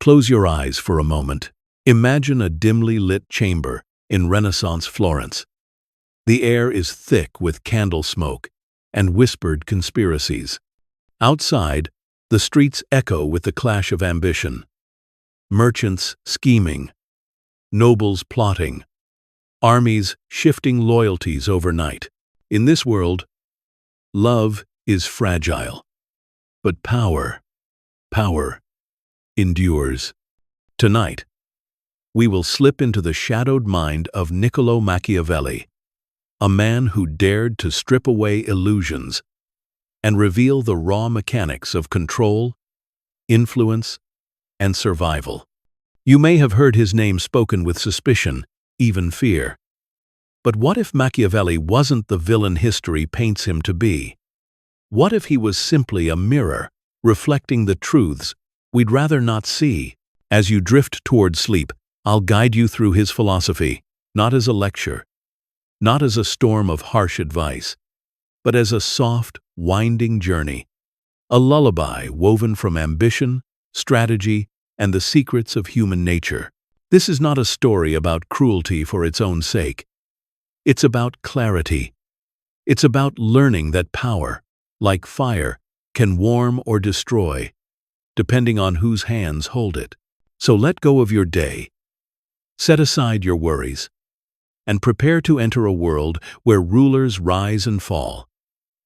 Close your eyes for a moment. Imagine a dimly lit chamber in Renaissance Florence. The air is thick with candle smoke and whispered conspiracies. Outside, the streets echo with the clash of ambition. Merchants scheming, nobles plotting, armies shifting loyalties overnight. In this world, love is fragile, but power endures. Tonight, we will slip into the shadowed mind of Niccolo Machiavelli, a man who dared to strip away illusions and reveal the raw mechanics of control, influence, and survival. You may have heard his name spoken with suspicion, even fear. But what if Machiavelli wasn't the villain history paints him to be? What if he was simply a mirror, reflecting the truths we'd rather not see? As you drift toward sleep, I'll guide you through his philosophy, not as a lecture, not as a storm of harsh advice, but as a soft, winding journey, a lullaby woven from ambition, strategy, and the secrets of human nature. This is not a story about cruelty for its own sake. It's about clarity. It's about learning that power, like fire, can warm or destroy, depending on whose hands hold it. So let go of your day, set aside your worries, and prepare to enter a world where rulers rise and fall,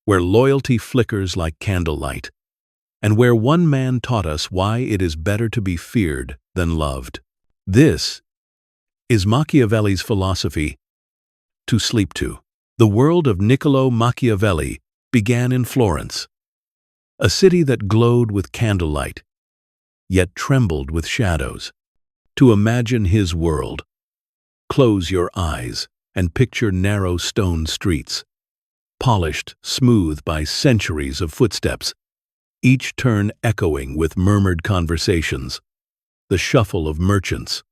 where loyalty flickers like candlelight, and where one man taught us why it is better to be feared than loved. This is Machiavelli's philosophy to sleep to. The world of Niccolo Machiavelli began in Florence, a city that glowed with candlelight, yet trembled with shadows. To imagine his world, close your eyes and picture narrow stone streets, polished smooth by centuries of footsteps, each turn echoing with murmured conversations, the shuffle of merchants,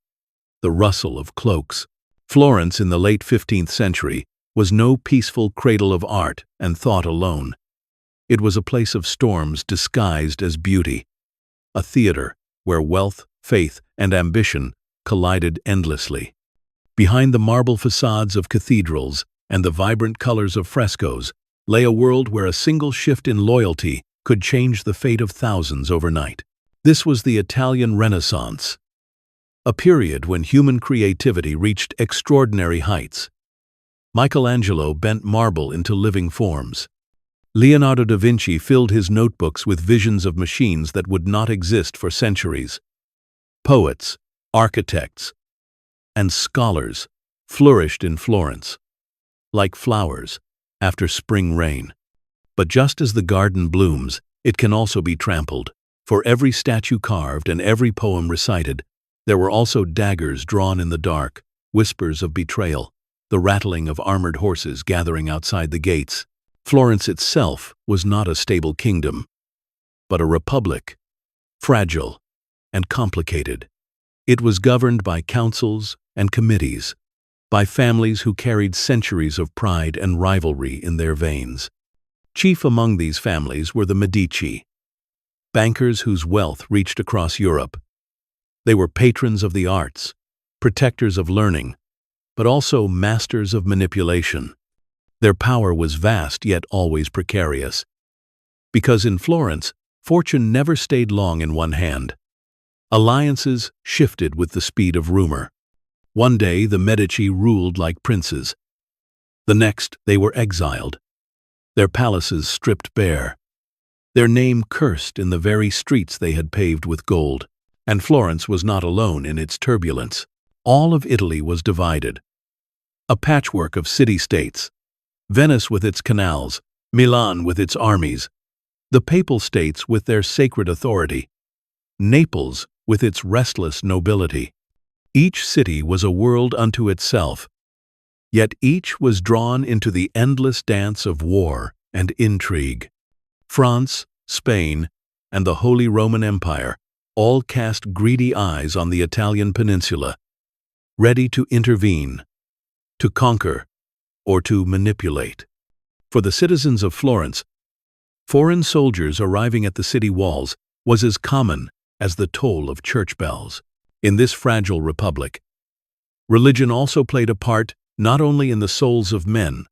the rustle of cloaks. Florence in the late 15th century was no peaceful cradle of art and thought alone. It was a place of storms disguised as beauty, a theater where wealth, faith, and ambition collided endlessly. Behind the marble facades of cathedrals and the vibrant colors of frescoes lay a world where a single shift in loyalty could change the fate of thousands overnight. This was the Italian Renaissance, a period when human creativity reached extraordinary heights. Michelangelo bent marble into living forms. Leonardo da Vinci filled his notebooks with visions of machines that would not exist for centuries. Poets, architects, and scholars flourished in Florence, like flowers after spring rain. But just as the garden blooms, it can also be trampled. For every statue carved and every poem recited, there were also daggers drawn in the dark, whispers of betrayal, the rattling of armored horses gathering outside the gates. Florence itself was not a stable kingdom, but a republic, fragile and complicated. It was governed by councils and committees, by families who carried centuries of pride and rivalry in their veins. Chief among these families were the Medici, bankers whose wealth reached across Europe. They were patrons of the arts, protectors of learning, but also masters of manipulation. Their power was vast yet always precarious, because in Florence, fortune never stayed long in one hand. Alliances shifted with the speed of rumor. One day the Medici ruled like princes. The next they were exiled, their palaces stripped bare, their name cursed in the very streets they had paved with gold. And Florence was not alone in its turbulence. All of Italy was divided, a patchwork of city-states. Venice with its canals, Milan with its armies, the Papal States with their sacred authority, Naples with its restless nobility. Each city was a world unto itself, yet each was drawn into the endless dance of war and intrigue. France, Spain, and the Holy Roman Empire all cast greedy eyes on the Italian peninsula, ready to intervene, to conquer, or to manipulate. For the citizens of Florence, foreign soldiers arriving at the city walls was as common as the toll of church bells. In this fragile republic, religion also played a part not only in the souls of men,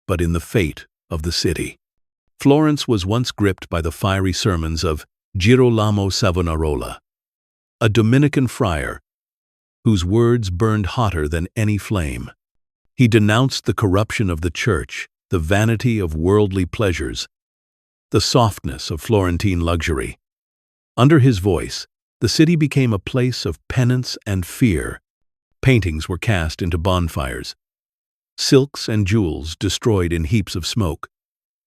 but in the fate of the city. Florence was once gripped by the fiery sermons of Girolamo Savonarola, a Dominican friar whose words burned hotter than any flame. He denounced the corruption of the church, the vanity of worldly pleasures, the softness of Florentine luxury. Under his voice, the city became a place of penance and fear. Paintings were cast into bonfires, silks and jewels destroyed in heaps of smoke.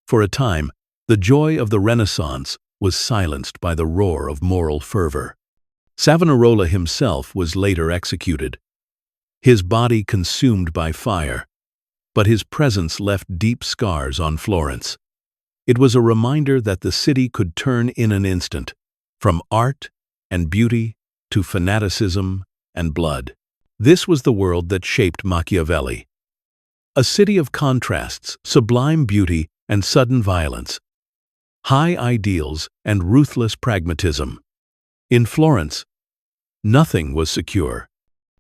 For a time, the joy of the Renaissance was silenced by the roar of moral fervor. Savonarola himself was later executed, his body consumed by fire, but his presence left deep scars on Florence. It was a reminder that the city could turn in an instant, from art and beauty to fanaticism and blood. This was the world that shaped Machiavelli. A city of contrasts, sublime beauty and sudden violence, high ideals and ruthless pragmatism. In Florence, nothing was secure.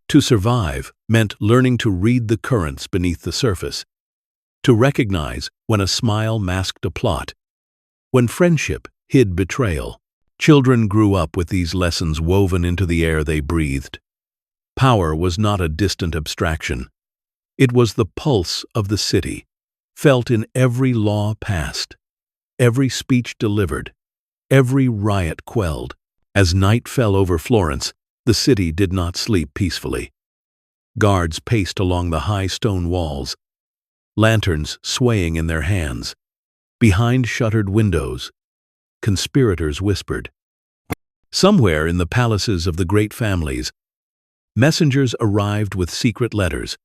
To survive meant learning to read the currents beneath the surface, to recognize when a smile masked a plot, when friendship hid betrayal. Children grew up with these lessons woven into the air they breathed. Power was not a distant abstraction. It was the pulse of the city, felt in every law passed, every speech delivered, every riot quelled. As night fell over Florence, the city did not sleep peacefully. Guards paced along the high stone walls, lanterns swaying in their hands. Behind shuttered windows, conspirators whispered. Somewhere in the palaces of the great families, messengers arrived with secret letters,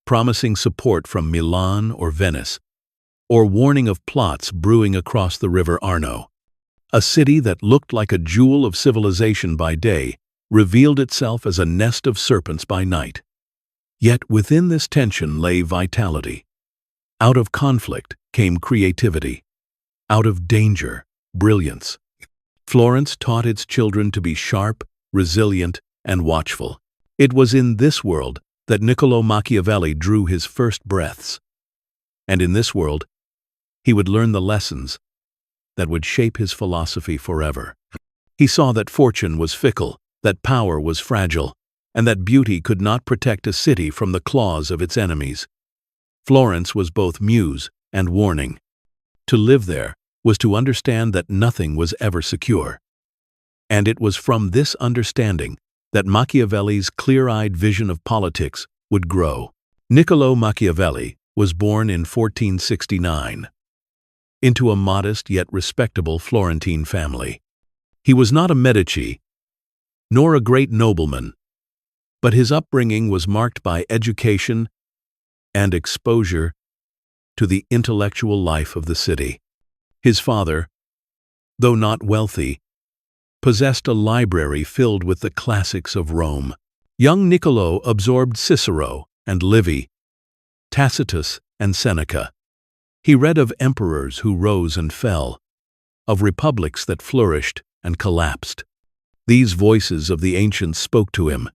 promising support from Milan or Venice, or warning of plots brewing across the river Arno. A city that looked like a jewel of civilization by day revealed itself as a nest of serpents by night. Yet within this tension lay vitality. Out of conflict came creativity. Out of danger, brilliance. Florence taught its children to be sharp, resilient, and watchful. It was in this world that Niccolò Machiavelli drew his first breaths. And in this world, he would learn the lessons that would shape his philosophy forever. He saw that fortune was fickle, that power was fragile, and that beauty could not protect a city from the claws of its enemies. Florence was both muse and warning. To live there was to understand that nothing was ever secure. And it was from this understanding that Machiavelli's clear-eyed vision of politics would grow. Niccolò Machiavelli was born in 1469 into a modest yet respectable Florentine family. He was not a Medici, nor a great nobleman, but his upbringing was marked by education and exposure to the intellectual life of the city. His father, though not wealthy, possessed a library filled with the classics of Rome. Young Niccolò absorbed Cicero and Livy, Tacitus and Seneca. He read of emperors who rose and fell, of republics that flourished and collapsed. These voices of the ancients spoke to him,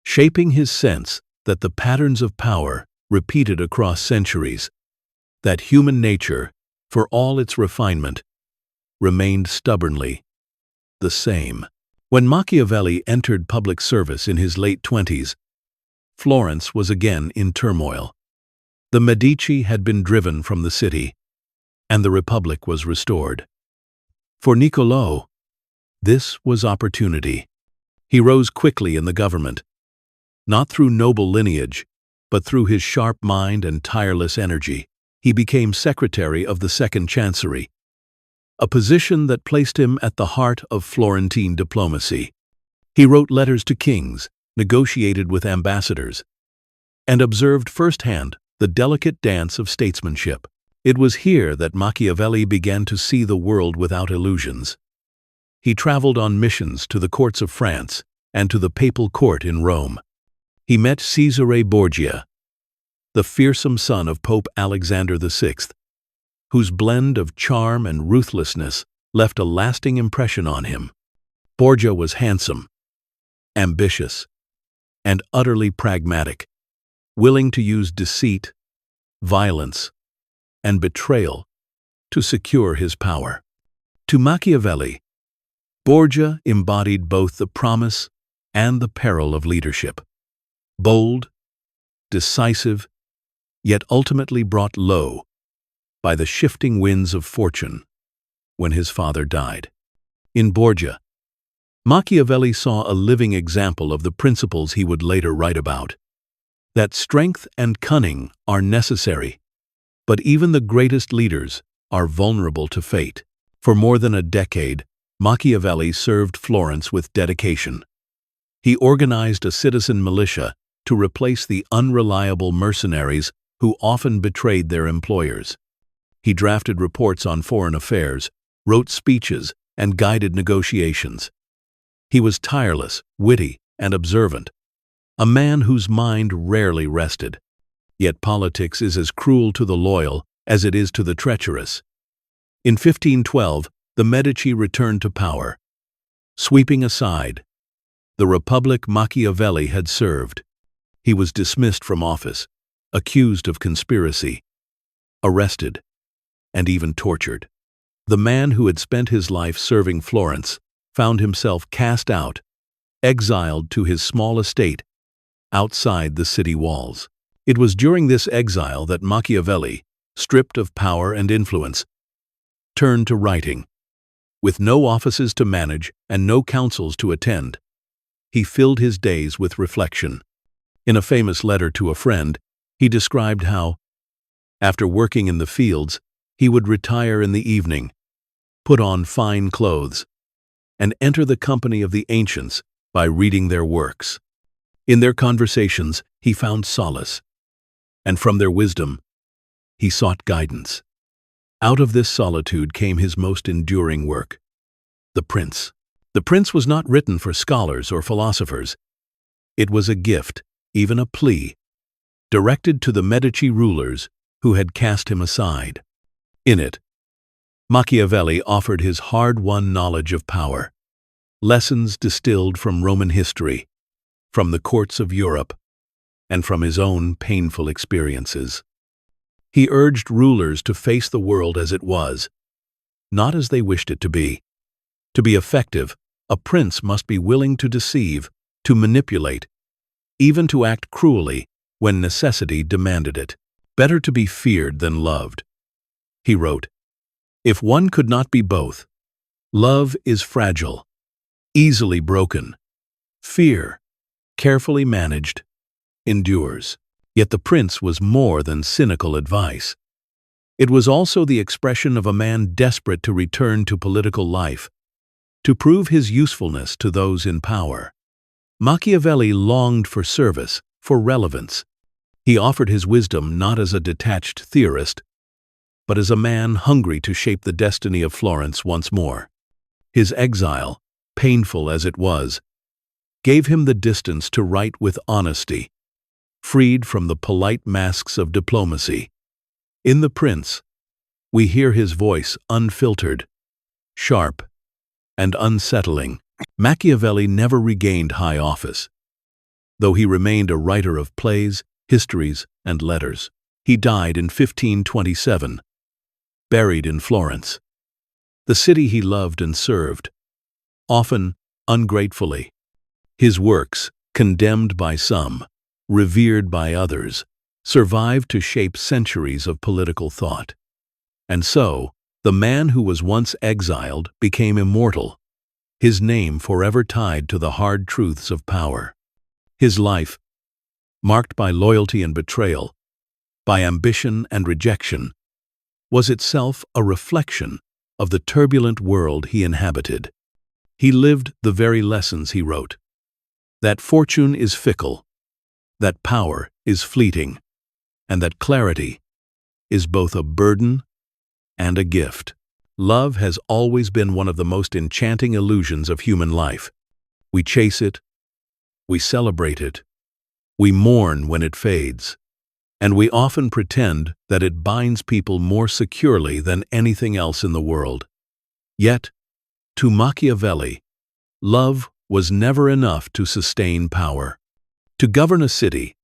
shaping his sense that the patterns of power repeated across centuries, that human nature, for all its refinement, remained stubbornly the same. When Machiavelli entered public service in his late 20s, Florence was again in turmoil. The Medici had been driven from the city, and the Republic was restored. For Niccolò, this was opportunity. He rose quickly in the government, not through noble lineage, but through his sharp mind and tireless energy. He became Secretary of the Second Chancery, a position that placed him at the heart of Florentine diplomacy. He wrote letters to kings, negotiated with ambassadors, and observed firsthand the delicate dance of statesmanship. It was here that Machiavelli began to see the world without illusions. He traveled on missions to the courts of France and to the papal court in Rome. He met Cesare Borgia, the fearsome son of Pope Alexander VI, whose blend of charm and ruthlessness left a lasting impression on him. Borgia was handsome, ambitious, and utterly pragmatic, willing to use deceit, violence, and betrayal to secure his power. To Machiavelli, Borgia embodied both the promise and the peril of leadership. Bold, decisive, yet ultimately brought low by the shifting winds of fortune when his father died. In Borgia, Machiavelli saw a living example of the principles he would later write about: that strength and cunning are necessary, but even the greatest leaders are vulnerable to fate. For more than a decade, Machiavelli served Florence with dedication. He organized a citizen militia to replace the unreliable mercenaries who often betrayed their employers. He drafted reports on foreign affairs, wrote speeches, and guided negotiations. He was tireless, witty, and observant, a man whose mind rarely rested. Yet politics is as cruel to the loyal as it is to the treacherous. In 1512, the Medici returned to power, sweeping aside the republic Machiavelli had served. He was dismissed from office, accused of conspiracy, arrested, and even tortured. The man who had spent his life serving Florence found himself cast out, exiled to his small estate outside the city walls. It was during this exile that Machiavelli, stripped of power and influence, turned to writing. With no offices to manage and no councils to attend, he filled his days with reflection. In a famous letter to a friend, he described how, after working in the fields, he would retire in the evening, put on fine clothes, and enter the company of the ancients by reading their works. In their conversations, he found solace, and from their wisdom, he sought guidance. Out of this solitude came his most enduring work, The Prince. The Prince was not written for scholars or philosophers. It was a gift, even a plea, directed to the Medici rulers who had cast him aside. In it, Machiavelli offered his hard-won knowledge of power, lessons distilled from Roman history, from the courts of Europe, and from his own painful experiences. He urged rulers to face the world as it was, not as they wished it to be. To be effective, a prince must be willing to deceive, to manipulate, even to act cruelly when necessity demanded it. Better to be feared than loved. He wrote, "If one could not be both, love is fragile, easily broken. Fear, carefully managed, endures." Yet the prince was more than cynical advice. It was also the expression of a man desperate to return to political life, to prove his usefulness to those in power. Machiavelli longed for service, for relevance. He offered his wisdom not as a detached theorist, but as a man hungry to shape the destiny of Florence once more. His exile, painful as it was, gave him the distance to write with honesty, freed from the polite masks of diplomacy. In The Prince, we hear his voice unfiltered, sharp, and unsettling. Machiavelli never regained high office, though he remained a writer of plays, histories, and letters. He died in 1527, buried in Florence, the city he loved and served, often ungratefully. His works, condemned by some, revered by others, survived to shape centuries of political thought. And so, the man who was once exiled became immortal, his name forever tied to the hard truths of power. His life, marked by loyalty and betrayal, by ambition and rejection, was itself a reflection of the turbulent world he inhabited. He lived the very lessons he wrote: that fortune is fickle, that power is fleeting, and that clarity is both a burden and a gift. Love has always been one of the most enchanting illusions of human life. We chase it, we celebrate it, we mourn when it fades, and we often pretend that it binds people more securely than anything else in the world. Yet, to Machiavelli, Love was never enough to sustain power. To govern a city,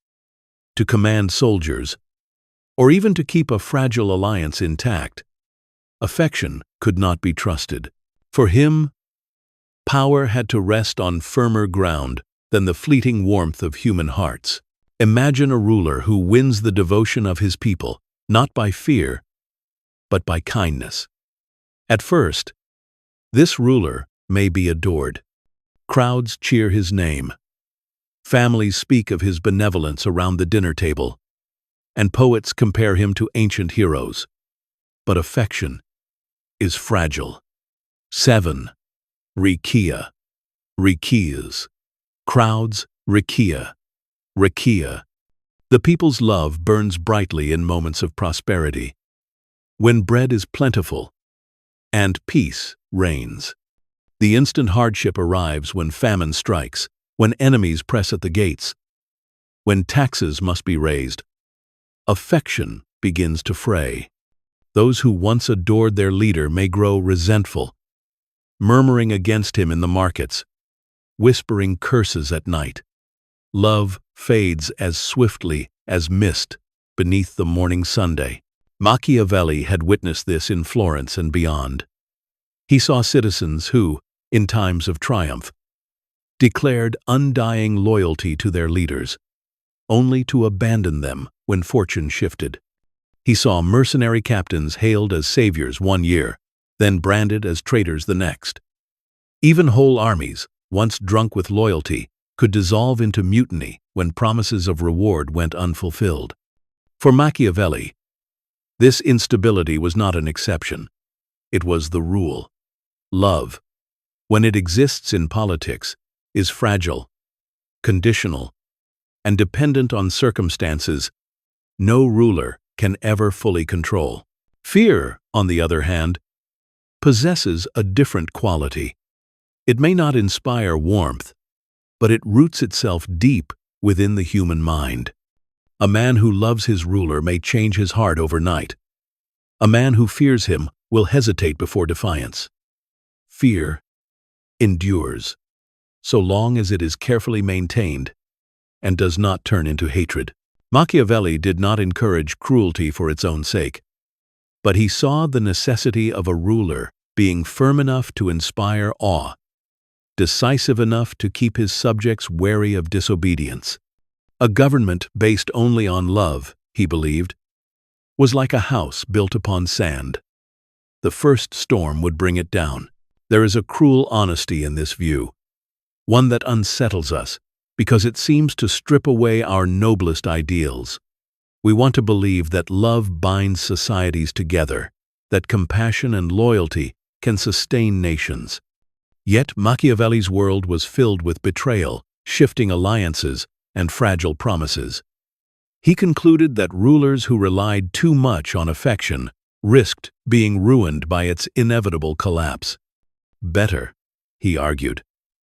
to command soldiers, or even to keep a fragile alliance intact, affection could not be trusted. For him, power had to rest on firmer ground than the fleeting warmth of human hearts. Imagine a ruler who wins the devotion of his people, not by fear, but by kindness. At first, this ruler may be adored. Crowds cheer his name. Families speak of his benevolence around the dinner table, and poets compare him to ancient heroes. But affection is fragile. 7. Rikia. Rikias. Crowds, rikia. Rikia. The people's love burns brightly in moments of prosperity, when bread is plentiful and peace reigns. The instant hardship arrives when famine strikes, when enemies press at the gates, when taxes must be raised. Affection begins to fray. Those who once adored their leader may grow resentful, murmuring against him in the markets, whispering curses at night. Love fades as swiftly as mist beneath the morning sunday. Machiavelli had witnessed this in Florence and beyond. He saw citizens who, in times of triumph, declared undying loyalty to their leaders, only to abandon them when fortune shifted. He saw mercenary captains hailed as saviors one year, then branded as traitors the next. Even whole armies, once drunk with loyalty, could dissolve into mutiny when promises of reward went unfulfilled. For Machiavelli, this instability was not an exception. It was the rule. Love, when it exists in politics, is fragile, conditional, and dependent on circumstances no ruler can ever fully control. Fear, on the other hand, possesses a different quality. It may not inspire warmth, but it roots itself deep within the human mind. A man who loves his ruler may change his heart overnight. A man who fears him will hesitate before defiance. Fear endures, so long as it is carefully maintained and does not turn into hatred. Machiavelli did not encourage cruelty for its own sake, but he saw the necessity of a ruler being firm enough to inspire awe, decisive enough to keep his subjects wary of disobedience. A government based only on love, he believed, was like a house built upon sand. The first storm would bring it down. There is a cruel honesty in this view, one that unsettles us because it seems to strip away our noblest ideals. We want to believe that love binds societies together, that compassion and loyalty can sustain nations. Yet Machiavelli's world was filled with betrayal, shifting alliances, and fragile promises. He concluded that rulers who relied too much on affection risked being ruined by its inevitable collapse. Better, he argued,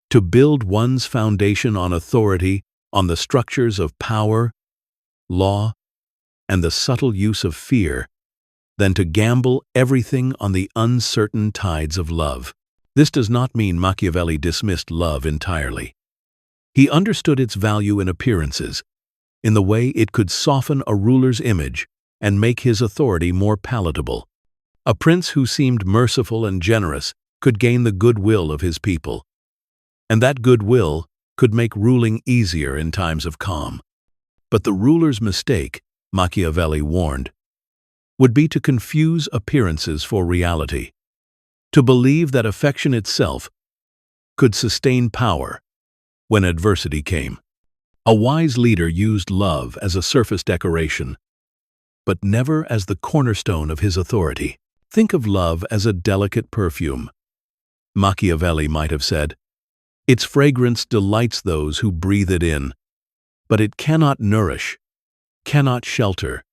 to build one's foundation on authority, on the structures of power, law, and the subtle use of fear, than to gamble everything on the uncertain tides of love. This does not mean Machiavelli dismissed love entirely. He understood its value in appearances, in the way it could soften a ruler's image and make his authority more palatable. A prince who seemed merciful and generous could gain the goodwill of his people, and that goodwill could make ruling easier in times of calm. But the ruler's mistake, Machiavelli warned, would be to confuse appearances for reality, to believe that affection itself could sustain power when adversity came. A wise leader used love as a surface decoration, but never as the cornerstone of his authority. Think of love as a delicate perfume. Machiavelli might have said, its fragrance delights those who breathe it in, but it cannot nourish, cannot shelter,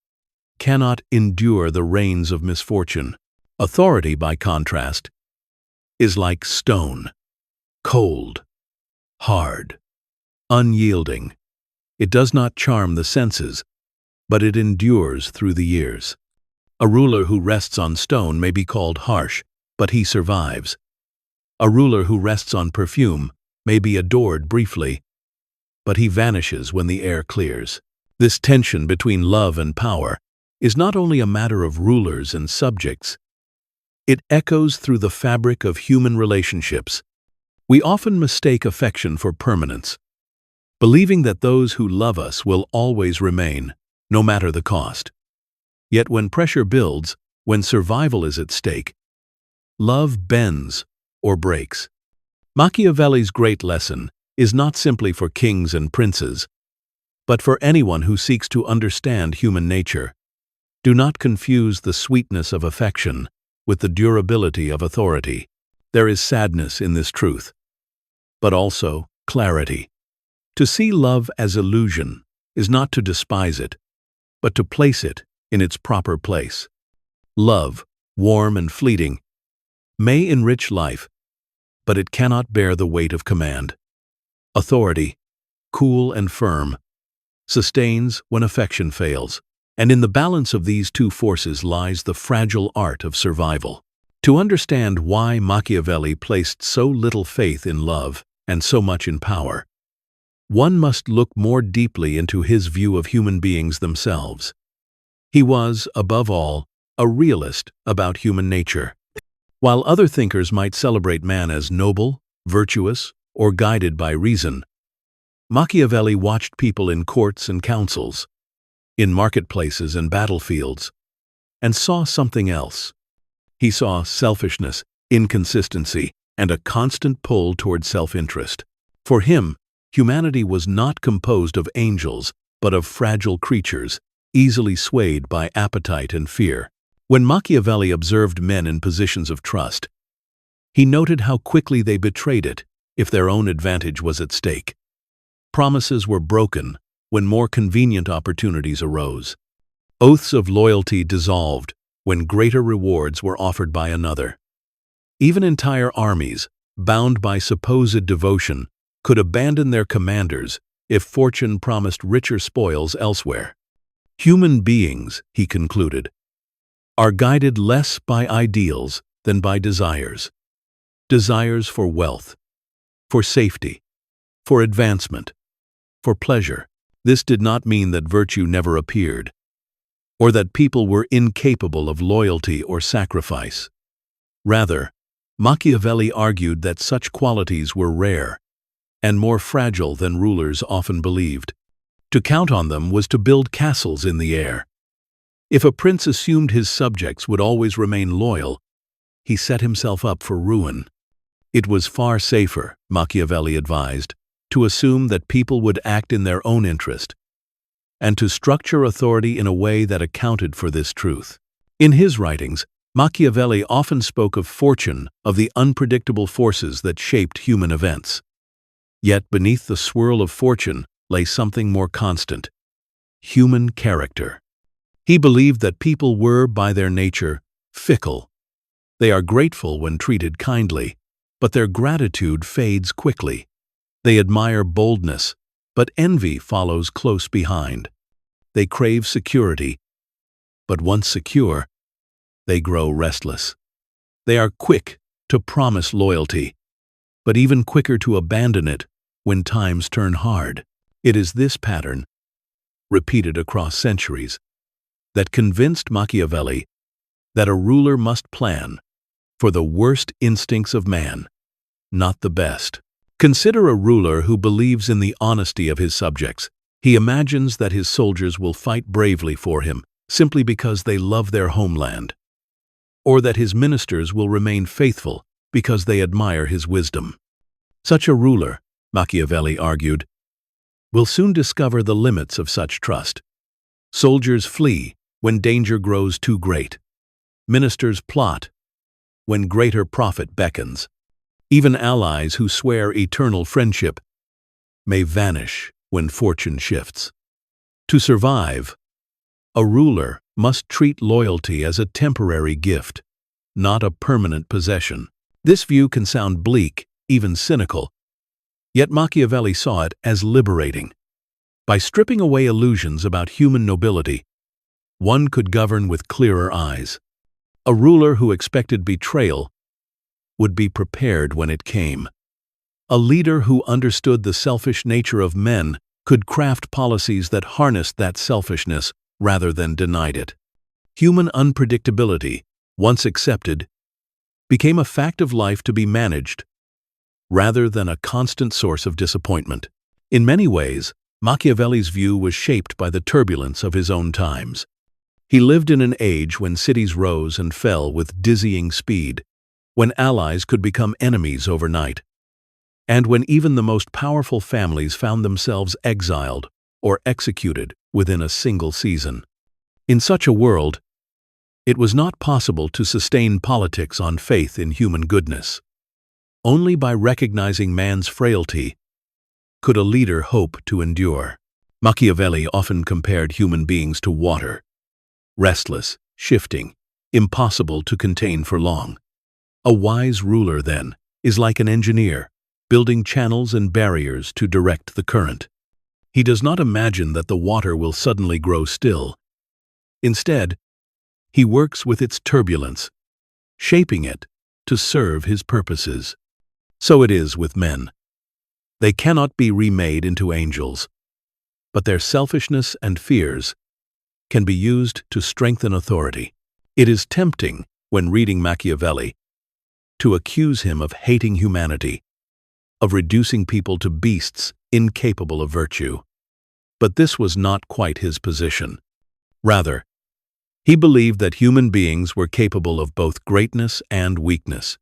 cannot endure the rains of misfortune. Authority, by contrast, is like stone, cold, hard, unyielding. It does not charm the senses, but it endures through the years. A ruler who rests on stone may be called harsh, but he survives. A ruler who rests on perfume may be adored briefly, but he vanishes when the air clears. This tension between love and power is not only a matter of rulers and subjects, it echoes through the fabric of human relationships. We often mistake affection for permanence, believing that those who love us will always remain, no matter the cost. Yet when pressure builds, when survival is at stake, love bends or breaks. Machiavelli's great lesson is not simply for kings and princes, but for anyone who seeks to understand human nature. Do not confuse the sweetness of affection with the durability of authority. There is sadness in this truth, but also clarity. To see love as illusion is not to despise it, but to place it in its proper place. Love, warm and fleeting, may enrich life, but it cannot bear the weight of command. Authority, cool and firm, sustains when affection fails, and in the balance of these two forces lies the fragile art of survival. To understand why Machiavelli placed so little faith in love and so much in power, one must look more deeply into his view of human beings themselves. He was, above all, a realist about human nature. While other thinkers might celebrate man as noble, virtuous, or guided by reason, Machiavelli watched people in courts and councils, in marketplaces and battlefields, and saw something else. He saw selfishness, inconsistency, and a constant pull toward self-interest. For him, humanity was not composed of angels, but of fragile creatures, easily swayed by appetite and fear. When Machiavelli observed men in positions of trust, he noted how quickly they betrayed it if their own advantage was at stake. Promises were broken when more convenient opportunities arose. Oaths of loyalty dissolved when greater rewards were offered by another. Even entire armies, bound by supposed devotion, could abandon their commanders if fortune promised richer spoils elsewhere. Human beings, he concluded, are guided less by ideals than by desires. Desires for wealth, for safety, for advancement, for pleasure. This did not mean that virtue never appeared, or that people were incapable of loyalty or sacrifice. Rather, Machiavelli argued that such qualities were rare and more fragile than rulers often believed. To count on them was to build castles in the air. If a prince assumed his subjects would always remain loyal, he set himself up for ruin. It was far safer, Machiavelli advised, to assume that people would act in their own interest, and to structure authority in a way that accounted for this truth. In his writings, Machiavelli often spoke of fortune, of the unpredictable forces that shaped human events. Yet beneath the swirl of fortune lay something more constant: human character. He believed that people were, by their nature, fickle. They are grateful when treated kindly, but their gratitude fades quickly. They admire boldness, but envy follows close behind. They crave security, but once secure, they grow restless. They are quick to promise loyalty, but even quicker to abandon it when times turn hard. It is this pattern, repeated across centuries, that convinced Machiavelli that a ruler must plan for the worst instincts of man, not the best. Consider a ruler who believes in the honesty of his subjects. He imagines that his soldiers will fight bravely for him simply because they love their homeland, or that his ministers will remain faithful because they admire his wisdom. Such a ruler, Machiavelli argued, will soon discover the limits of such trust. Soldiers flee when danger grows too great. Ministers plot when greater profit beckons. Even allies who swear eternal friendship may vanish when fortune shifts. To survive, a ruler must treat loyalty as a temporary gift, not a permanent possession. This view can sound bleak, even cynical, yet Machiavelli saw it as liberating. By stripping away illusions about human nobility, one could govern with clearer eyes. A ruler who expected betrayal would be prepared when it came. A leader who understood the selfish nature of men could craft policies that harnessed that selfishness rather than denied it. Human unpredictability, once accepted, became a fact of life to be managed, rather than a constant source of disappointment. In many ways, Machiavelli's view was shaped by the turbulence of his own times. He lived in an age when cities rose and fell with dizzying speed, when allies could become enemies overnight, and when even the most powerful families found themselves exiled or executed within a single season. In such a world, it was not possible to sustain politics on faith in human goodness. Only by recognizing man's frailty could a leader hope to endure. Machiavelli often compared human beings to water, restless, shifting, impossible to contain for long. A wise ruler, then, is like an engineer, building channels and barriers to direct the current. He does not imagine that the water will suddenly grow still. Instead, he works with its turbulence, shaping it to serve his purposes. So it is with men. They cannot be remade into angels, but their selfishness and fears can be used to strengthen authority. It is tempting, when reading Machiavelli, to accuse him of hating humanity, of reducing people to beasts incapable of virtue. But this was not quite his position. Rather, he believed that human beings were capable of both greatness and weakness,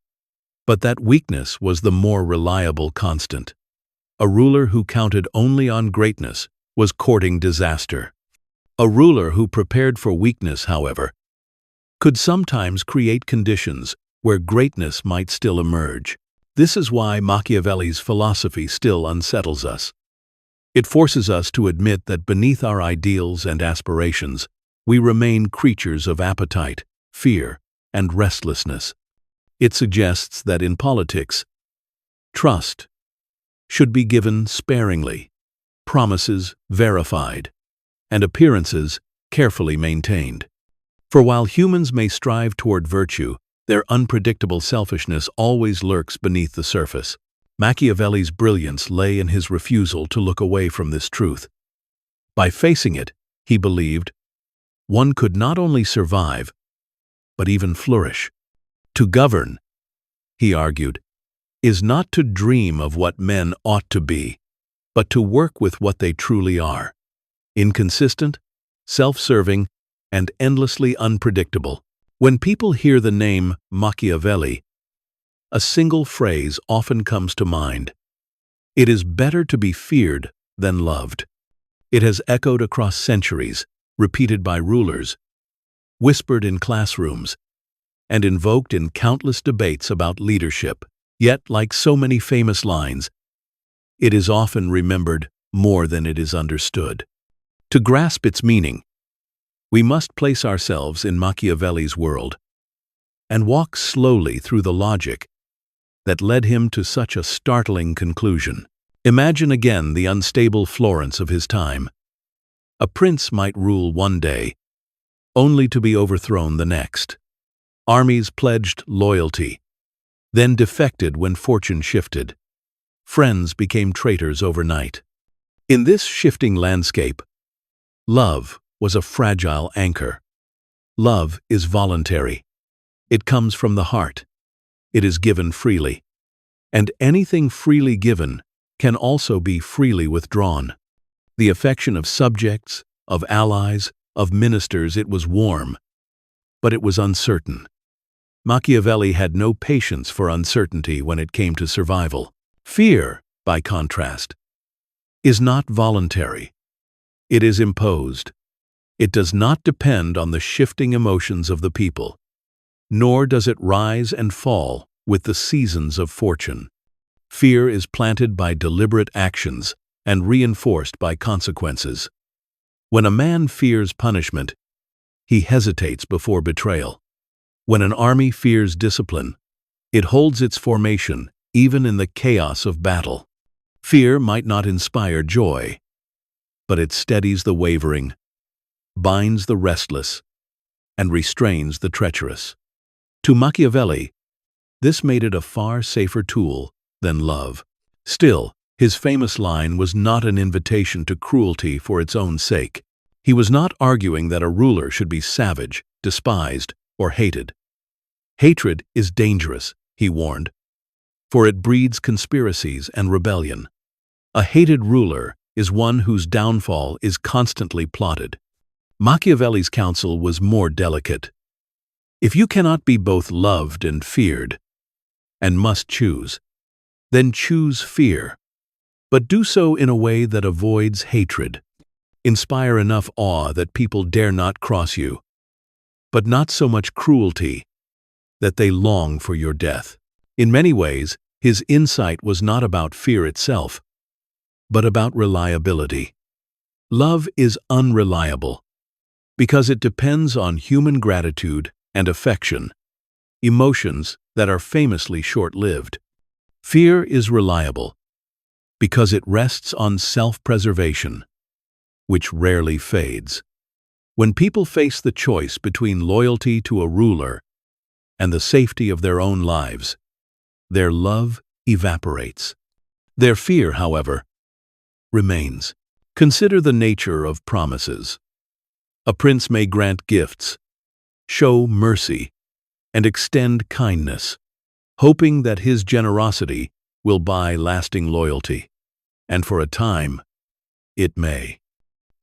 but that weakness was the more reliable constant. A ruler who counted only on greatness was courting disaster. A ruler who prepared for weakness, however, could sometimes create conditions where greatness might still emerge. This is why Machiavelli's philosophy still unsettles us. It forces us to admit that beneath our ideals and aspirations, we remain creatures of appetite, fear, and restlessness. It suggests that in politics, trust should be given sparingly, promises verified, and appearances carefully maintained. For while humans may strive toward virtue, their unpredictable selfishness always lurks beneath the surface. Machiavelli's brilliance lay in his refusal to look away from this truth. By facing it, he believed, one could not only survive, but even flourish. To govern, he argued, is not to dream of what men ought to be, but to work with what they truly are: inconsistent, self-serving, and endlessly unpredictable. When people hear the name Machiavelli, a single phrase often comes to mind: it is better to be feared than loved. It has echoed across centuries, repeated by rulers, whispered in classrooms, and invoked in countless debates about leadership. Yet, like so many famous lines, it is often remembered more than it is understood. To grasp its meaning, we must place ourselves in Machiavelli's world and walk slowly through the logic that led him to such a startling conclusion. Imagine again the unstable Florence of his time. A prince might rule one day, only to be overthrown the next. Armies pledged loyalty, then defected when fortune shifted. Friends became traitors overnight. In this shifting landscape, love was a fragile anchor. Love is voluntary. It comes from the heart. It is given freely. And anything freely given can also be freely withdrawn. The affection of subjects, of allies, of ministers, it was warm, but it was uncertain. Machiavelli had no patience for uncertainty when it came to survival. Fear, by contrast, is not voluntary. It is imposed. It does not depend on the shifting emotions of the people, nor does it rise and fall with the seasons of fortune. Fear is planted by deliberate actions and reinforced by consequences. When a man fears punishment, he hesitates before betrayal. When an army fears discipline, it holds its formation even in the chaos of battle. Fear might not inspire joy, but it steadies the wavering, binds the restless, and restrains the treacherous. To Machiavelli, This made it a far safer tool than love. Still, his famous line was not an invitation to cruelty for its own sake. He was not arguing that a ruler should be savage, despised, or hated. Hatred is dangerous, he warned, for it breeds conspiracies and rebellion. A hated ruler is one whose downfall is constantly plotted. Machiavelli's counsel was more delicate. If you cannot be both loved and feared, and must choose, then choose fear, but do so in a way that avoids hatred. Inspire enough awe that people dare not cross you, but not so much cruelty that they long for your death. In many ways, his insight was not about fear itself, but about reliability. Love is unreliable because it depends on human gratitude and affection, emotions that are famously short-lived. Fear is reliable because it rests on self-preservation, which rarely fades. When people face the choice between loyalty to a ruler and the safety of their own lives, their love evaporates. Their fear, however, remains. Consider the nature of promises. A prince may grant gifts, show mercy, and extend kindness, hoping that his generosity will buy lasting loyalty. And for a time, it may.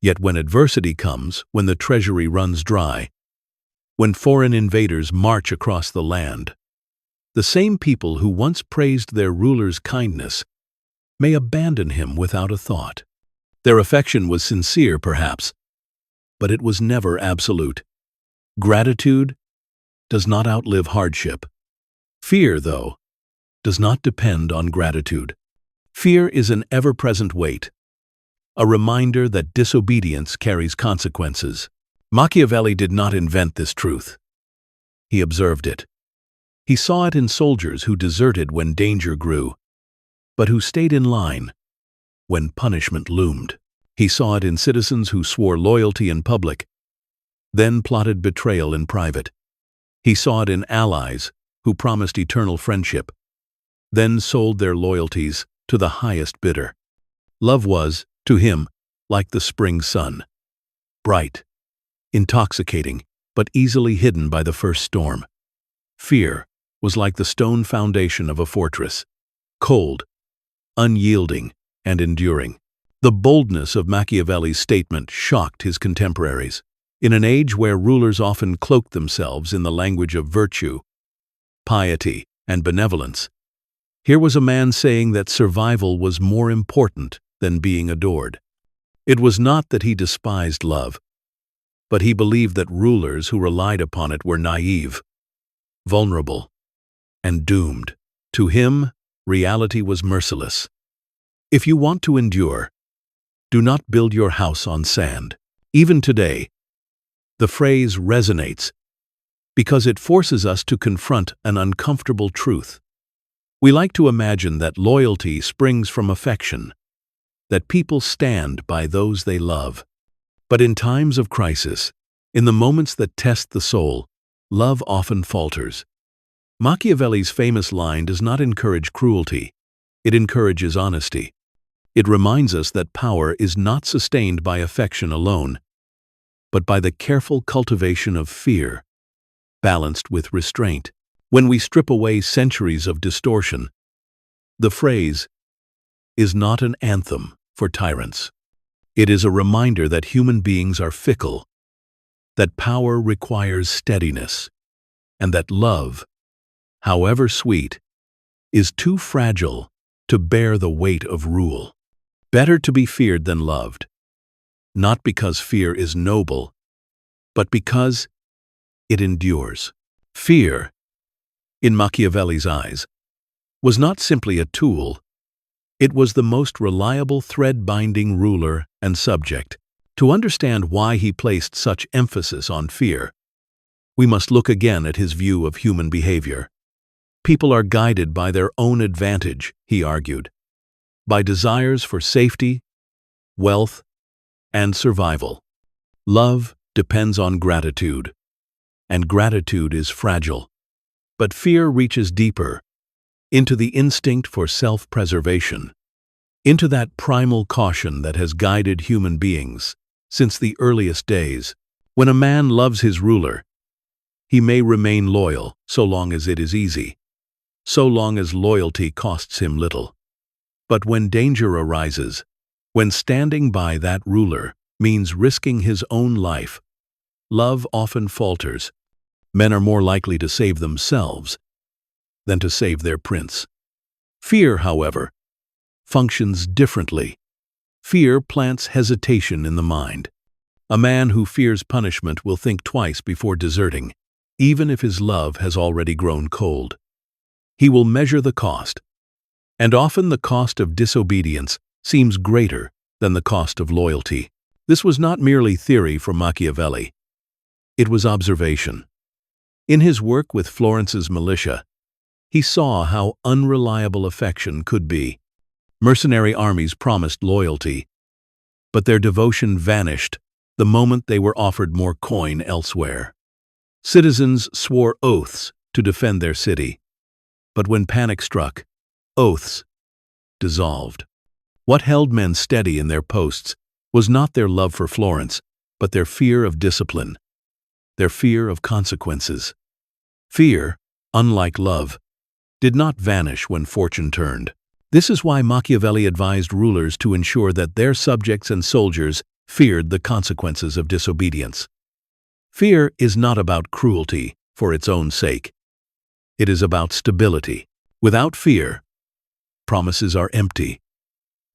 Yet when adversity comes, when the treasury runs dry, when foreign invaders march across the land, the same people who once praised their ruler's kindness may abandon him without a thought. Their affection was sincere, perhaps, but it was never absolute. Gratitude does not outlive hardship. Fear, though, does not depend on gratitude. Fear is an ever-present weight, a reminder that disobedience carries consequences. Machiavelli did not invent this truth. He observed it. He saw it in soldiers who deserted when danger grew, but who stayed in line when punishment loomed. He saw it in citizens who swore loyalty in public, then plotted betrayal in private. He saw it in allies who promised eternal friendship, then sold their loyalties to the highest bidder. Love was, to him, like the spring sun, bright, intoxicating, but easily hidden by the first storm. Fear was like the stone foundation of a fortress, cold, unyielding, and enduring. The boldness of Machiavelli's statement shocked his contemporaries. In an age where rulers often cloaked themselves in the language of virtue, piety, and benevolence, here was a man saying that survival was more important than being adored. It was not that he despised love, but he believed that rulers who relied upon it were naive, vulnerable, and doomed. To him, reality was merciless. If you want to endure, do not build your house on sand. Even today, the phrase resonates because it forces us to confront an uncomfortable truth. We like to imagine that loyalty springs from affection, that people stand by those they love. But in times of crisis, in the moments that test the soul, love often falters. Machiavelli's famous line does not encourage cruelty, it encourages honesty. It reminds us that power is not sustained by affection alone, but by the careful cultivation of fear, balanced with restraint. When we strip away centuries of distortion, the phrase is not an anthem for tyrants. It is a reminder that human beings are fickle, that power requires steadiness, and that love, however sweet, is too fragile to bear the weight of rule. Better to be feared than loved, not because fear is noble, but because it endures. Fear, in Machiavelli's eyes, was not simply a tool, it was the most reliable thread binding ruler and subject. To understand why he placed such emphasis on fear, we must look again at his view of human behavior. People are guided by their own advantage, he argued, by desires for safety, wealth, and survival. Love depends on gratitude, and gratitude is fragile. But fear reaches deeper, into the instinct for self-preservation, into that primal caution that has guided human beings since the earliest days. When a man loves his ruler, he may remain loyal so long as it is easy, so long as loyalty costs him little. But when danger arises, when standing by that ruler means risking his own life, love often falters. Men are more likely to save themselves than to save their prince. Fear, however, functions differently. Fear plants hesitation in the mind. A man who fears punishment will think twice before deserting, even if his love has already grown cold. He will measure the cost, and often the cost of disobedience seems greater than the cost of loyalty. This was not merely theory from Machiavelli. It was observation. In his work with Florence's militia, he saw how unreliable affection could be. Mercenary armies promised loyalty, but their devotion vanished the moment they were offered more coin elsewhere. Citizens swore oaths to defend their city, but when panic struck, oaths dissolved. What held men steady in their posts was not their love for Florence, but their fear of discipline, their fear of consequences. Fear, unlike love, did not vanish when fortune turned. This is why Machiavelli advised rulers to ensure that their subjects and soldiers feared the consequences of disobedience. Fear is not about cruelty for its own sake. It is about stability. Without fear, promises are empty,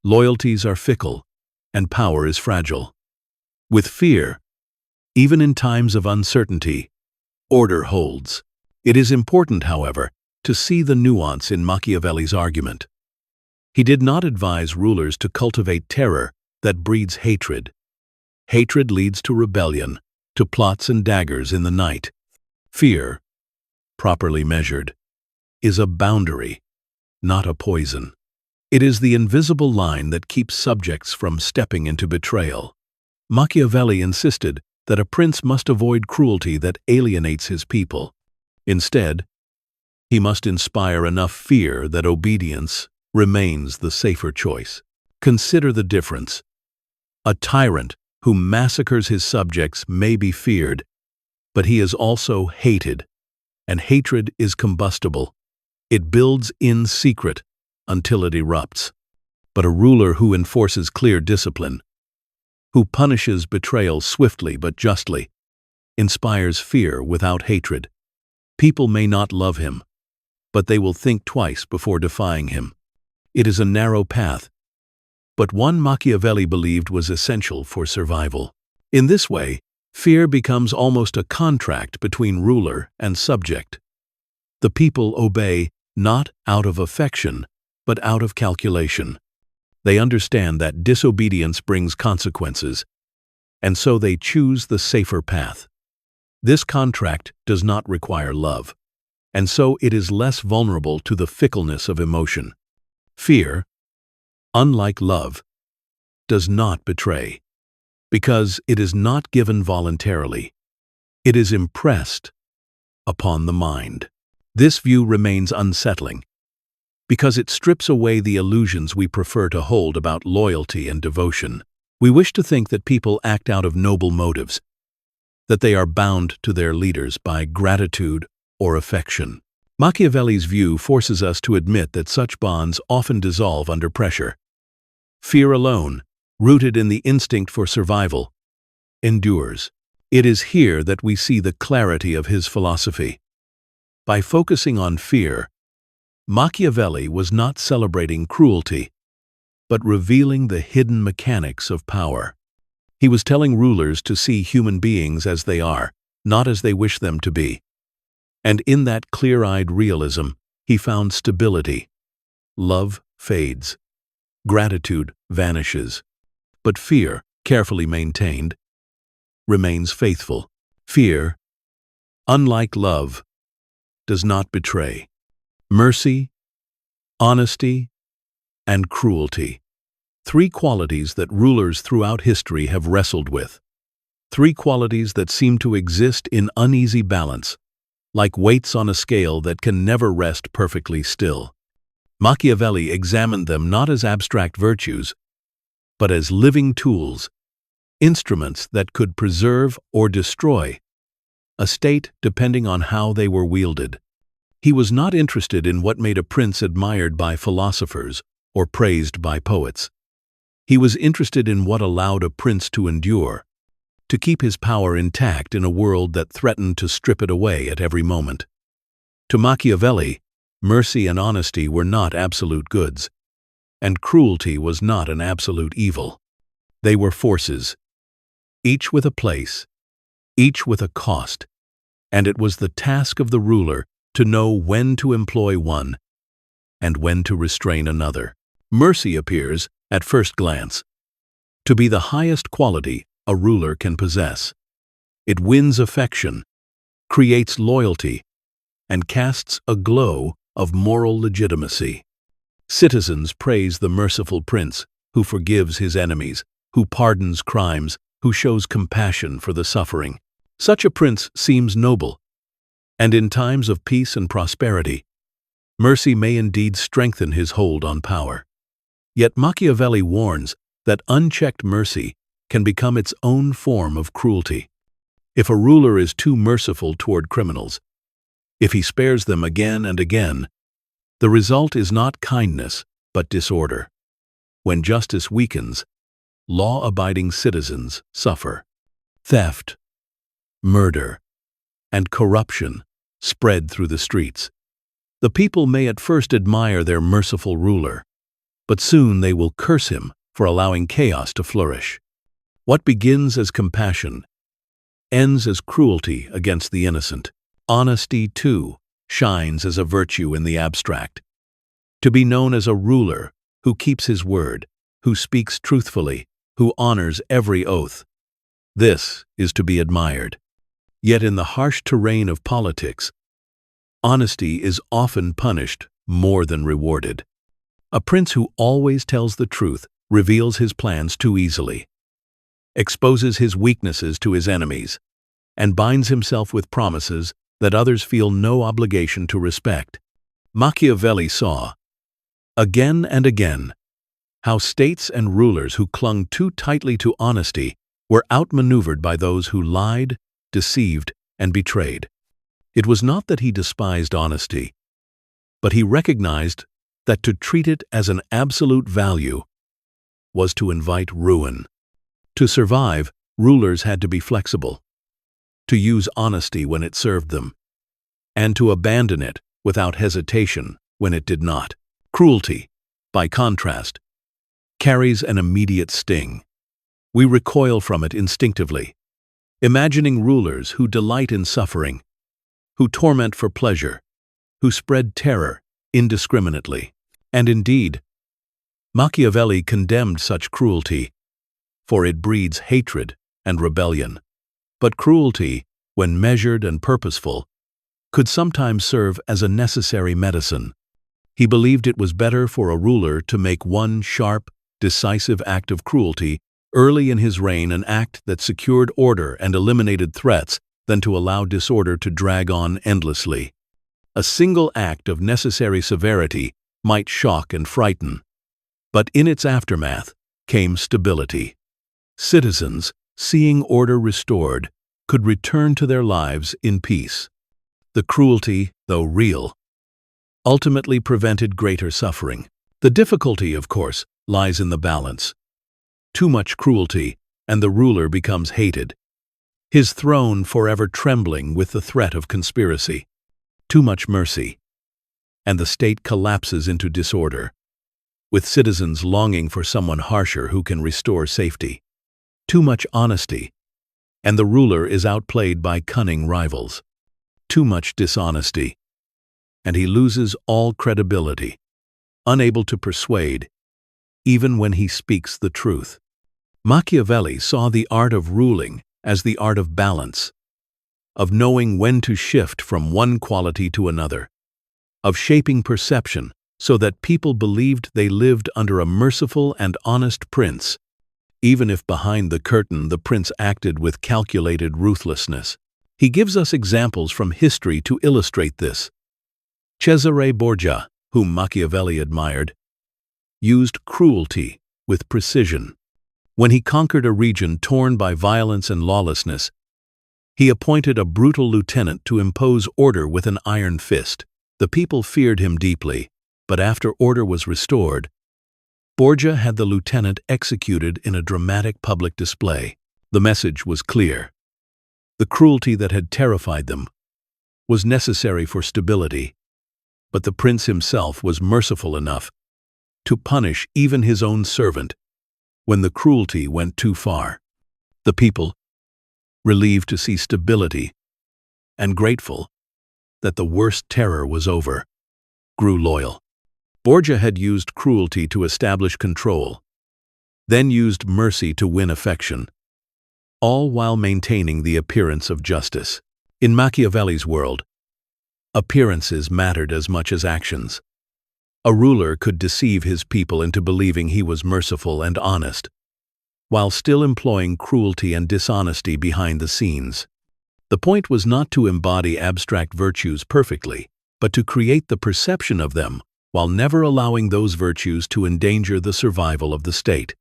loyalties are fickle, and power is fragile. With fear, even in times of uncertainty, order holds. It is important, however, to see the nuance in Machiavelli's argument. He did not advise rulers to cultivate terror that breeds hatred. Hatred leads to rebellion, to plots and daggers in the night. Fear, properly measured, is a boundary, not a poison. It is the invisible line that keeps subjects from stepping into betrayal. Machiavelli insisted that a prince must avoid cruelty that alienates his people. Instead, he must inspire enough fear that obedience remains the safer choice. Consider the difference. A tyrant who massacres his subjects may be feared, but he is also hated, and hatred is combustible. It builds in secret until it erupts. But a ruler who enforces clear discipline, who punishes betrayal swiftly but justly, inspires fear without hatred. People may not love him, but they will think twice before defying him. It is a narrow path, but one Machiavelli believed was essential for survival. In this way, fear becomes almost a contract between ruler and subject. The people obey not out of affection, but out of calculation. They understand that disobedience brings consequences, and so they choose the safer path. This contract does not require love, and so it is less vulnerable to the fickleness of emotion. Fear, unlike love, does not betray, because it is not given voluntarily. It is impressed upon the mind. This view remains unsettling, because it strips away the illusions we prefer to hold about loyalty and devotion. We wish to think that people act out of noble motives, that they are bound to their leaders by gratitude or affection. Machiavelli's view forces us to admit that such bonds often dissolve under pressure. Fear alone, rooted in the instinct for survival, endures. It is here that we see the clarity of his philosophy. By focusing on fear, Machiavelli was not celebrating cruelty, but revealing the hidden mechanics of power. He was telling rulers to see human beings as they are, not as they wish them to be. And in that clear-eyed realism, he found stability. Love fades. Gratitude vanishes. But fear, carefully maintained, remains faithful. Fear, unlike love, does not betray. Mercy, honesty, and cruelty. Three qualities that rulers throughout history have wrestled with. Three qualities that seem to exist in uneasy balance, like weights on a scale that can never rest perfectly still. Machiavelli examined them not as abstract virtues, but as living tools, instruments that could preserve or destroy a state depending on how they were wielded. He was not interested in what made a prince admired by philosophers or praised by poets. He was interested in what allowed a prince to endure, to keep his power intact in a world that threatened to strip it away at every moment. To Machiavelli, mercy and honesty were not absolute goods, and cruelty was not an absolute evil. They were forces, each with a place, each with a cost, and it was the task of the ruler to know when to employ one and when to restrain another. Mercy appears, at first glance, to be the highest quality a ruler can possess. It wins affection, creates loyalty, and casts a glow of moral legitimacy. Citizens praise the merciful prince who forgives his enemies, who pardons crimes, who shows compassion for the suffering. Such a prince seems noble, and in times of peace and prosperity, mercy may indeed strengthen his hold on power. Yet Machiavelli warns that unchecked mercy can become its own form of cruelty. If a ruler is too merciful toward criminals, if he spares them again and again, the result is not kindness but disorder. When justice weakens, law-abiding citizens suffer. Theft, murder, and corruption spread through the streets. The people may at first admire their merciful ruler, but soon they will curse him for allowing chaos to flourish. What begins as compassion ends as cruelty against the innocent. Honesty, too, shines as a virtue in the abstract. To be known as a ruler who keeps his word, who speaks truthfully, who honors every oath, this is to be admired. Yet in the harsh terrain of politics, honesty is often punished more than rewarded. A prince who always tells the truth reveals his plans too easily, exposes his weaknesses to his enemies, and binds himself with promises that others feel no obligation to respect. Machiavelli saw, again and again, how states and rulers who clung too tightly to honesty were outmaneuvered by those who lied, deceived, and betrayed. It was not that he despised honesty, but he recognized that to treat it as an absolute value was to invite ruin. To survive, rulers had to be flexible, to use honesty when it served them, and to abandon it without hesitation when it did not. Cruelty, by contrast, carries an immediate sting. We recoil from it instinctively, imagining rulers who delight in suffering, who torment for pleasure, who spread terror indiscriminately. And indeed, Machiavelli condemned such cruelty, for it breeds hatred and rebellion. But cruelty, when measured and purposeful, could sometimes serve as a necessary medicine. He believed it was better for a ruler to make one sharp, decisive act of cruelty early in his reign, an act that secured order and eliminated threats, than to allow disorder to drag on endlessly. A single act of necessary severity might shock and frighten, but in its aftermath came stability. Citizens, seeing order restored, could return to their lives in peace. The cruelty, though real, ultimately prevented greater suffering. The difficulty, of course, lies in the balance. Too much cruelty, and the ruler becomes hated, his throne forever trembling with the threat of conspiracy. Too much mercy, and the state collapses into disorder, with citizens longing for someone harsher who can restore safety. Too much honesty, and the ruler is outplayed by cunning rivals. Too much dishonesty, and he loses all credibility, unable to persuade, even when he speaks the truth. Machiavelli saw the art of ruling as the art of balance, of knowing when to shift from one quality to another, of shaping perception so that people believed they lived under a merciful and honest prince, even if behind the curtain the prince acted with calculated ruthlessness. He gives us examples from history to illustrate this. Cesare Borgia, whom Machiavelli admired, used cruelty with precision. When he conquered a region torn by violence and lawlessness, he appointed a brutal lieutenant to impose order with an iron fist. The people feared him deeply, but after order was restored, Borgia had the lieutenant executed in a dramatic public display. The message was clear. The cruelty that had terrified them was necessary for stability, but the prince himself was merciful enough to punish even his own servant when the cruelty went too far. The people, relieved to see stability and grateful that the worst terror was over, grew loyal. Borgia had used cruelty to establish control, then used mercy to win affection, all while maintaining the appearance of justice. In Machiavelli's world, appearances mattered as much as actions. A ruler could deceive his people into believing he was merciful and honest, while still employing cruelty and dishonesty behind the scenes. The point was not to embody abstract virtues perfectly, but to create the perception of them while never allowing those virtues to endanger the survival of the state.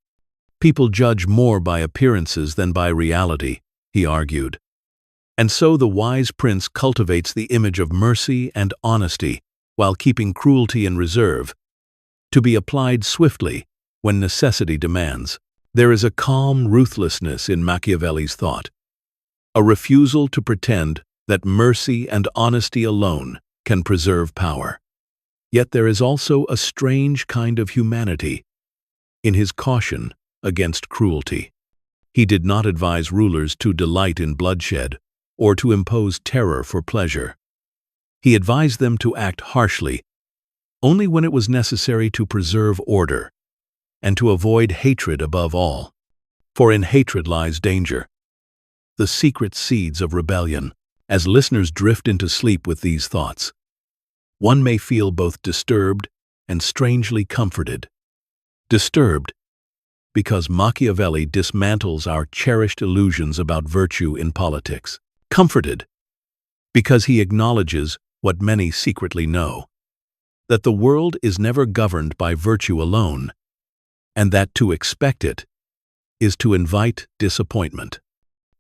People judge more by appearances than by reality, he argued. And so the wise prince cultivates the image of mercy and honesty while keeping cruelty in reserve, to be applied swiftly when necessity demands. There is a calm ruthlessness in Machiavelli's thought, a refusal to pretend that mercy and honesty alone can preserve power. Yet there is also a strange kind of humanity in his caution against cruelty. He did not advise rulers to delight in bloodshed or to impose terror for pleasure. He advised them to act harshly only when it was necessary to preserve order and to avoid hatred above all. For in hatred lies danger, the secret seeds of rebellion. As listeners drift into sleep with these thoughts, one may feel both disturbed and strangely comforted. Disturbed, because Machiavelli dismantles our cherished illusions about virtue in politics. Comforted, because he acknowledges what many secretly know, that the world is never governed by virtue alone, and that to expect it is to invite disappointment.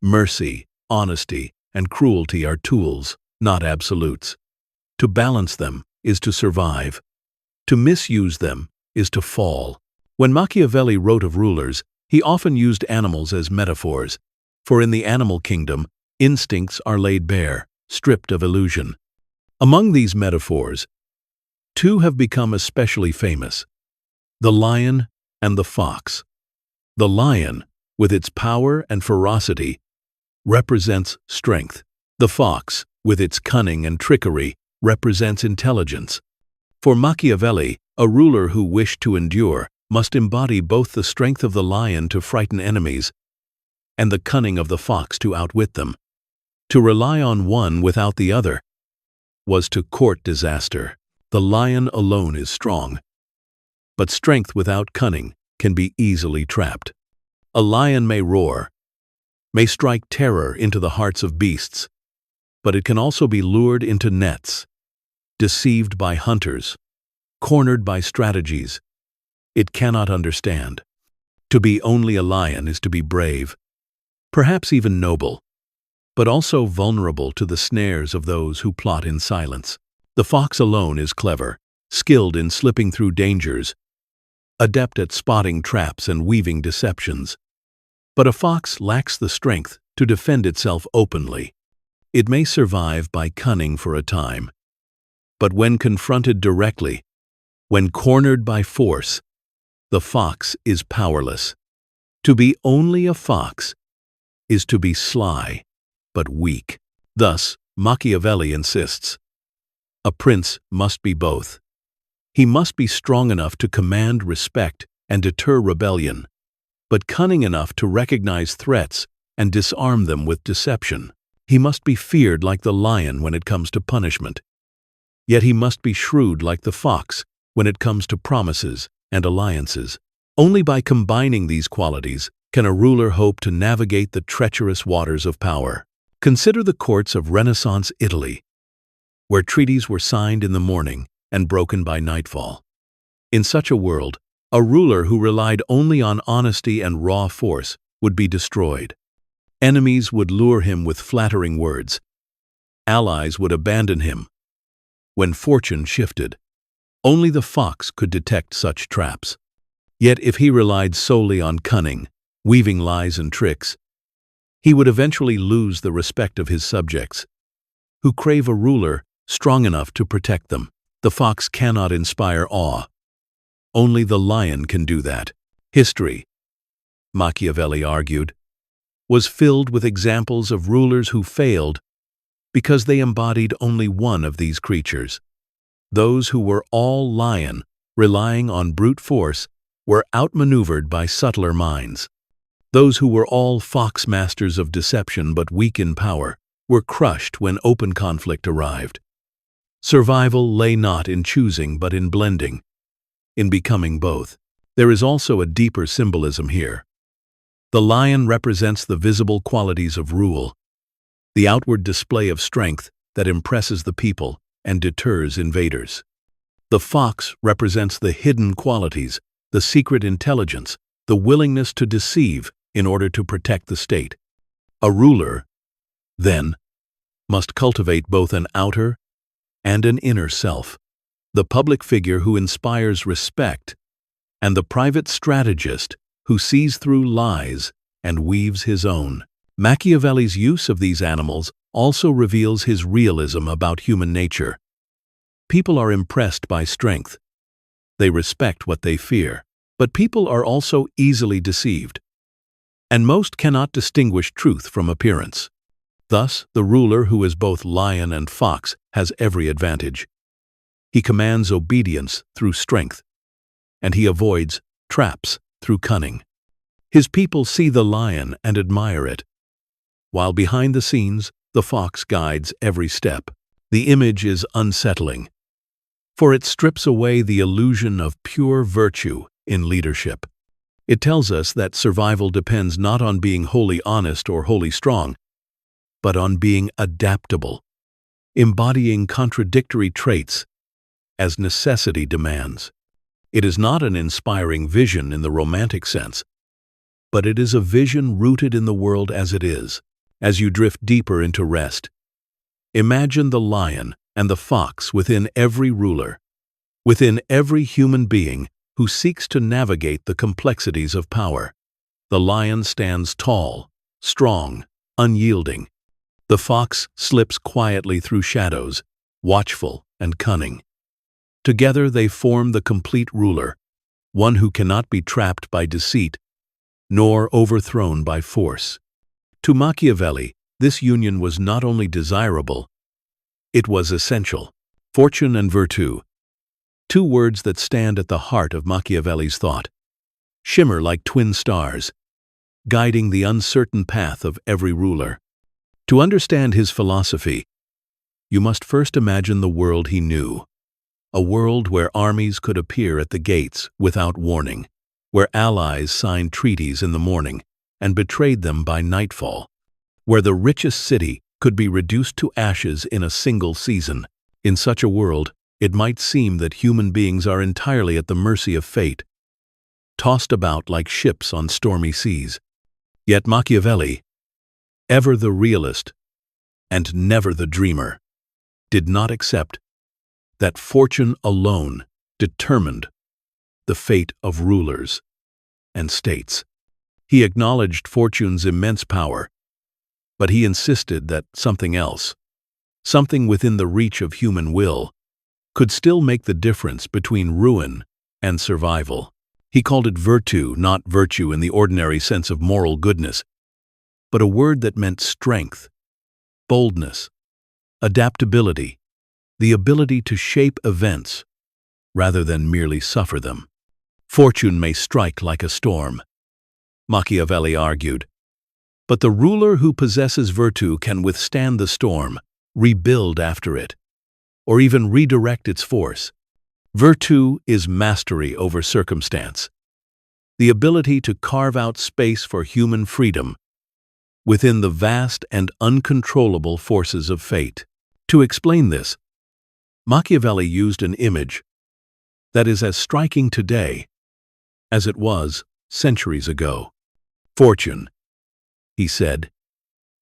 Mercy, honesty, and cruelty are tools, not absolutes. To balance them is to survive. To misuse them is to fall. When Machiavelli wrote of rulers, he often used animals as metaphors, for in the animal kingdom, instincts are laid bare, stripped of illusion. Among these metaphors, two have become especially famous: the lion and the fox. The lion, with its power and ferocity, represents strength. The fox, with its cunning and trickery, represents intelligence. For Machiavelli, a ruler who wished to endure must embody both the strength of the lion to frighten enemies and the cunning of the fox to outwit them. To rely on one without the other was to court disaster. The lion alone is strong, but strength without cunning can be easily trapped. A lion may roar, may strike terror into the hearts of beasts, but it can also be lured into nets, deceived by hunters, cornered by strategies it cannot understand. To be only a lion is to be brave, perhaps even noble, but also vulnerable to the snares of those who plot in silence. The fox alone is clever, skilled in slipping through dangers, adept at spotting traps and weaving deceptions. But a fox lacks the strength to defend itself openly. It may survive by cunning for a time, but when confronted directly, when cornered by force, the fox is powerless. To be only a fox is to be sly, but weak. Thus, Machiavelli insists, a prince must be both. He must be strong enough to command respect and deter rebellion, but cunning enough to recognize threats and disarm them with deception. He must be feared like the lion when it comes to punishment, yet he must be shrewd like the fox when it comes to promises and alliances. Only by combining these qualities can a ruler hope to navigate the treacherous waters of power. Consider the courts of Renaissance Italy, where treaties were signed in the morning and broken by nightfall. In such a world, a ruler who relied only on honesty and raw force would be destroyed. Enemies would lure him with flattering words. Allies would abandon him. When fortune shifted, only the fox could detect such traps. Yet if he relied solely on cunning, weaving lies and tricks, he would eventually lose the respect of his subjects, who crave a ruler strong enough to protect them. The fox cannot inspire awe. Only the lion can do that. History, Machiavelli argued, was filled with examples of rulers who failed because they embodied only one of these creatures. Those who were all lion, relying on brute force, were outmaneuvered by subtler minds. Those who were all fox, masters of deception but weak in power, were crushed when open conflict arrived. Survival lay not in choosing but in blending, in becoming both. There is also a deeper symbolism here. The lion represents the visible qualities of rule, the outward display of strength that impresses the people and deters invaders. The fox represents the hidden qualities, the secret intelligence, the willingness to deceive in order to protect the state. A ruler, then, must cultivate both an outer and an inner self, the public figure who inspires respect, and the private strategist who sees through lies and weaves his own. Machiavelli's use of these animals also reveals his realism about human nature. People are impressed by strength. They respect what they fear. But people are also easily deceived, and most cannot distinguish truth from appearance. Thus, the ruler who is both lion and fox has every advantage. He commands obedience through strength, and he avoids traps through cunning. His people see the lion and admire it, while behind the scenes, the fox guides every step. The image is unsettling, for it strips away the illusion of pure virtue in leadership. It tells us that survival depends not on being wholly honest or wholly strong, but on being adaptable, embodying contradictory traits as necessity demands. It is not an inspiring vision in the romantic sense, but it is a vision rooted in the world as it is. As you drift deeper into rest, imagine the lion and the fox within every ruler, within every human being who seeks to navigate the complexities of power. The lion stands tall, strong, unyielding. The fox slips quietly through shadows, watchful and cunning. Together they form the complete ruler, one who cannot be trapped by deceit, nor overthrown by force. To Machiavelli, this union was not only desirable, it was essential. Fortune and virtue, two words that stand at the heart of Machiavelli's thought, shimmer like twin stars, guiding the uncertain path of every ruler. To understand his philosophy, you must first imagine the world he knew, a world where armies could appear at the gates without warning, where allies signed treaties in the morning and betrayed them by nightfall, where the richest city could be reduced to ashes in a single season. In such a world, it might seem that human beings are entirely at the mercy of fate, tossed about like ships on stormy seas. Yet Machiavelli, ever the realist and never the dreamer, did not accept that fortune alone determined the fate of rulers and states. He acknowledged fortune's immense power, but he insisted that something else, something within the reach of human will, could still make the difference between ruin and survival. He called it virtue, not virtue in the ordinary sense of moral goodness, but a word that meant strength, boldness, adaptability, the ability to shape events rather than merely suffer them. Fortune may strike like a storm, Machiavelli argued, but the ruler who possesses virtue can withstand the storm, rebuild after it, or even redirect its force. Virtue is mastery over circumstance, the ability to carve out space for human freedom, within the vast and uncontrollable forces of fate. To explain this, Machiavelli used an image that is as striking today as it was centuries ago. Fortune, he said,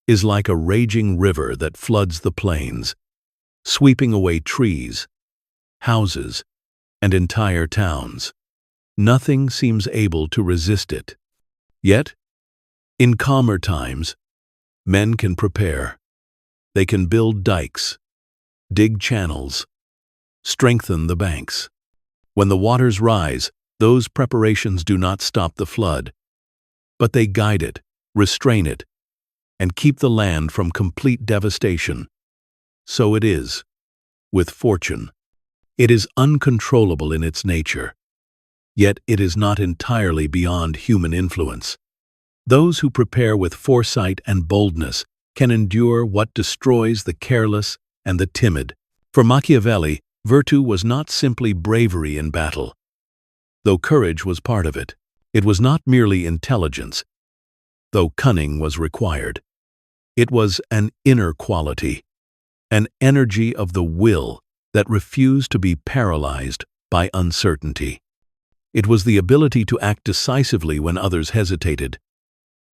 is like a raging river that floods the plains, sweeping away trees, houses, and entire towns. Nothing seems able to resist it. Yet, in calmer times, men can prepare. They can build dikes, dig channels, strengthen the banks. When the waters rise, those preparations do not stop the flood, but they guide it, restrain it, and keep the land from complete devastation. So it is with fortune. It is uncontrollable in its nature, yet it is not entirely beyond human influence. Those who prepare with foresight and boldness can endure what destroys the careless and the timid. For Machiavelli, virtue was not simply bravery in battle. Though courage was part of it, it was not merely intelligence, though cunning was required. It was an inner quality, an energy of the will that refused to be paralyzed by uncertainty. It was the ability to act decisively when others hesitated,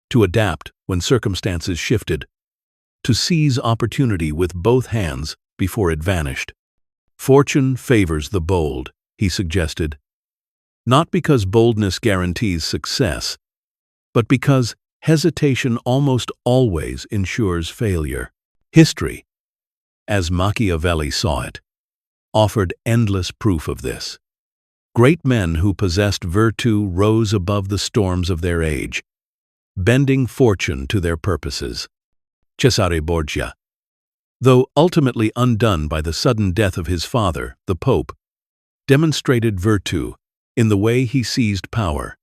to adapt when circumstances shifted, to seize opportunity with both hands before it vanished. Fortune favors the bold, he suggested, not because boldness guarantees success, but because hesitation almost always ensures failure. History, as Machiavelli saw it, offered endless proof of this. Great men who possessed virtue rose above the storms of their age, bending fortune to their purposes. Cesare Borgia, though ultimately undone by the sudden death of his father, the Pope, demonstrated virtue in the way he seized power,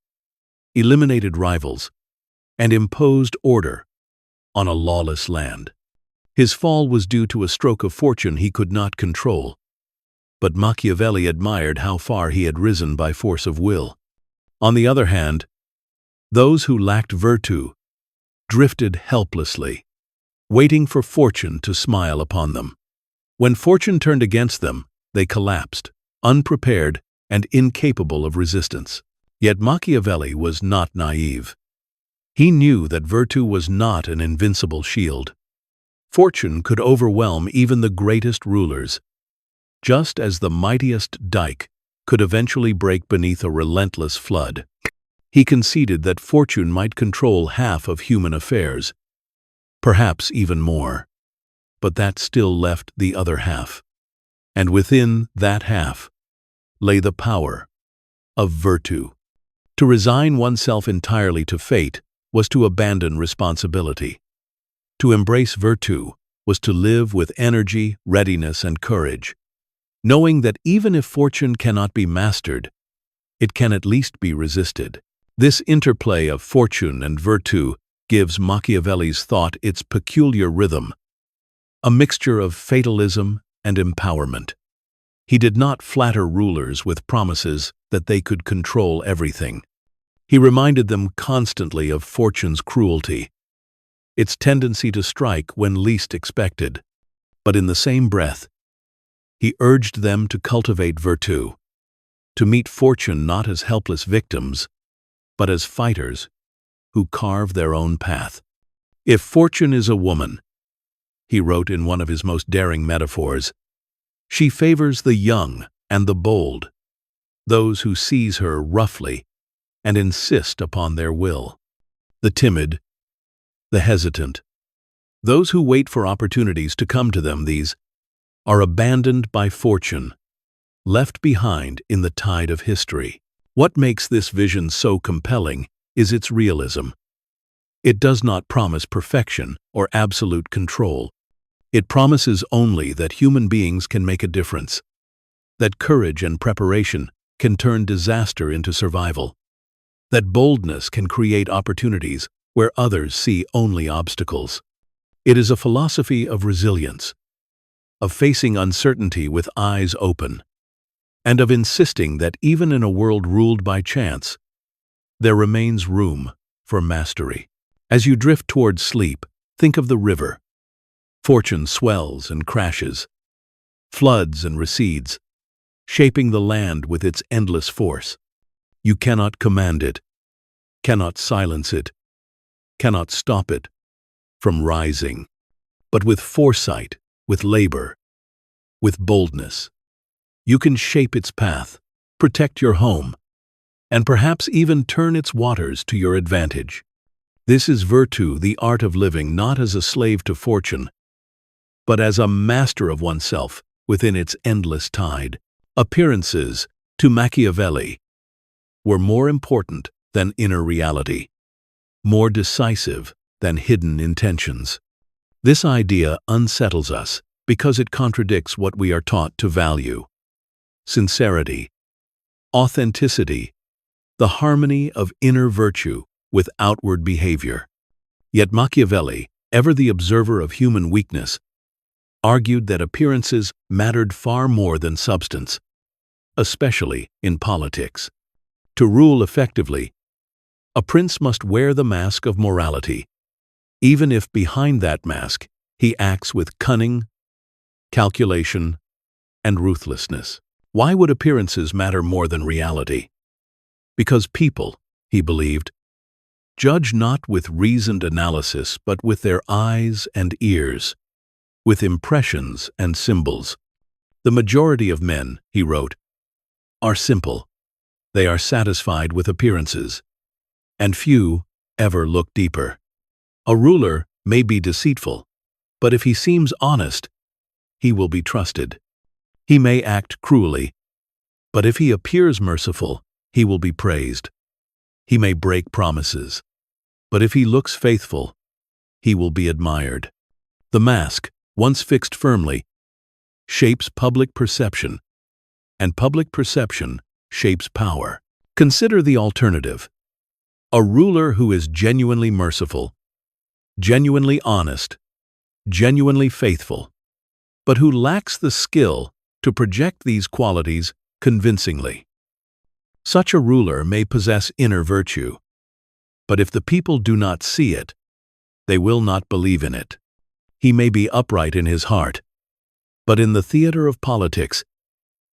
eliminated rivals, and imposed order on a lawless land. His fall was due to a stroke of fortune he could not control, but Machiavelli admired how far he had risen by force of will. On the other hand, those who lacked virtue drifted helplessly, waiting for fortune to smile upon them. When fortune turned against them, they collapsed, unprepared and incapable of resistance. Yet Machiavelli was not naive. He knew that virtue was not an invincible shield. Fortune could overwhelm even the greatest rulers, just as the mightiest dike could eventually break beneath a relentless flood. He conceded that fortune might control half of human affairs, perhaps even more, but that still left the other half. And within that half lay the power of virtue. To resign oneself entirely to fate was to abandon responsibility. To embrace virtue was to live with energy, readiness, and courage, knowing that even if fortune cannot be mastered, it can at least be resisted. This interplay of fortune and virtue gives Machiavelli's thought its peculiar rhythm, a mixture of fatalism and empowerment. He did not flatter rulers with promises that they could control everything. He reminded them constantly of fortune's cruelty, its tendency to strike when least expected. But in the same breath, he urged them to cultivate virtue, to meet fortune not as helpless victims, but as fighters who carve their own path. If fortune is a woman, he wrote in one of his most daring metaphors, she favors the young and the bold, those who seize her roughly and insist upon their will. The timid, the hesitant, those who wait for opportunities to come to them, these are abandoned by fortune, left behind in the tide of history. What makes this vision so compelling is its realism. It does not promise perfection or absolute control. It promises only that human beings can make a difference, that courage and preparation can turn disaster into survival, that boldness can create opportunities where others see only obstacles. It is a philosophy of resilience, of facing uncertainty with eyes open, and of insisting that even in a world ruled by chance, there remains room for mastery. As you drift towards sleep, think of the river. Fortune swells and crashes, floods and recedes, shaping the land with its endless force. You cannot command it, cannot silence it, cannot stop it from rising. But with foresight, with labor, with boldness, you can shape its path, protect your home, and perhaps even turn its waters to your advantage. This is virtue, the art of living not as a slave to fortune, but as a master of oneself within its endless tide. Appearances, to Machiavelli, were more important than inner reality, more decisive than hidden intentions. This idea unsettles us because it contradicts what we are taught to value: sincerity, authenticity, the harmony of inner virtue with outward behavior. Yet Machiavelli, ever the observer of human weakness, argued that appearances mattered far more than substance, especially in politics. To rule effectively, a prince must wear the mask of morality, even if behind that mask he acts with cunning, calculation, and ruthlessness. Why would appearances matter more than reality? Because people, he believed, judge not with reasoned analysis but with their eyes and ears, with impressions and symbols. The majority of men, he wrote, are simple. They are satisfied with appearances, and few ever look deeper. A ruler may be deceitful, but if he seems honest, he will be trusted. He may act cruelly, but if he appears merciful, he will be praised. He may break promises, but if he looks faithful, he will be admired. The mask, once fixed firmly, shapes public perception, and public perception shapes power. Consider the alternative: a ruler who is genuinely merciful, genuinely honest, genuinely faithful, but who lacks the skill to project these qualities convincingly. Such a ruler may possess inner virtue, but if the people do not see it, they will not believe in it. He may be upright in his heart, but in the theater of politics,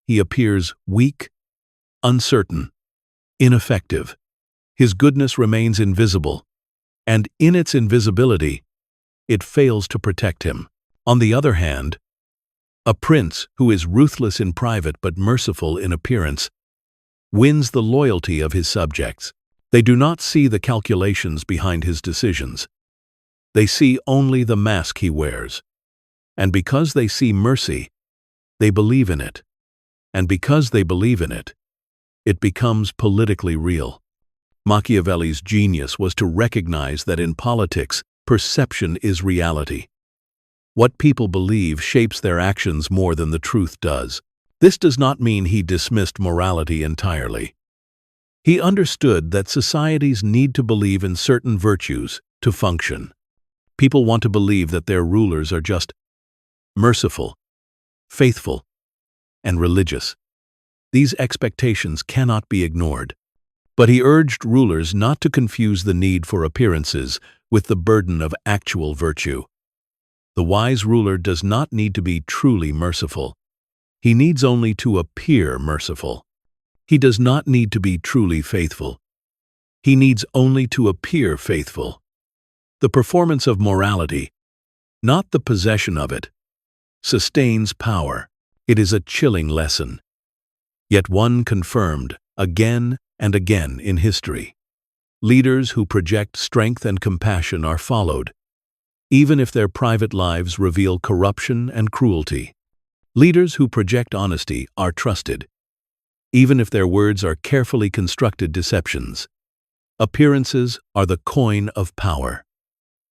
he appears weak, uncertain, ineffective. His goodness remains invisible, and in its invisibility, it fails to protect him. On the other hand, a prince who is ruthless in private but merciful in appearance wins the loyalty of his subjects. They do not see the calculations behind his decisions. They see only the mask he wears. And because they see mercy, they believe in it. And because they believe in it, it becomes politically real. Machiavelli's genius was to recognize that in politics, perception is reality. What people believe shapes their actions more than the truth does. This does not mean he dismissed morality entirely. He understood that societies need to believe in certain virtues to function. People want to believe that their rulers are just merciful, faithful, and religious. These expectations cannot be ignored. But he urged rulers not to confuse the need for appearances with the burden of actual virtue. The wise ruler does not need to be truly merciful. He needs only to appear merciful. He does not need to be truly faithful. He needs only to appear faithful. The performance of morality, not the possession of it, sustains power. It is a chilling lesson, yet one confirmed again and again in history. Leaders who project strength and compassion are followed, even if their private lives reveal corruption and cruelty. Leaders who project honesty are trusted, even if their words are carefully constructed deceptions. Appearances are the coin of power,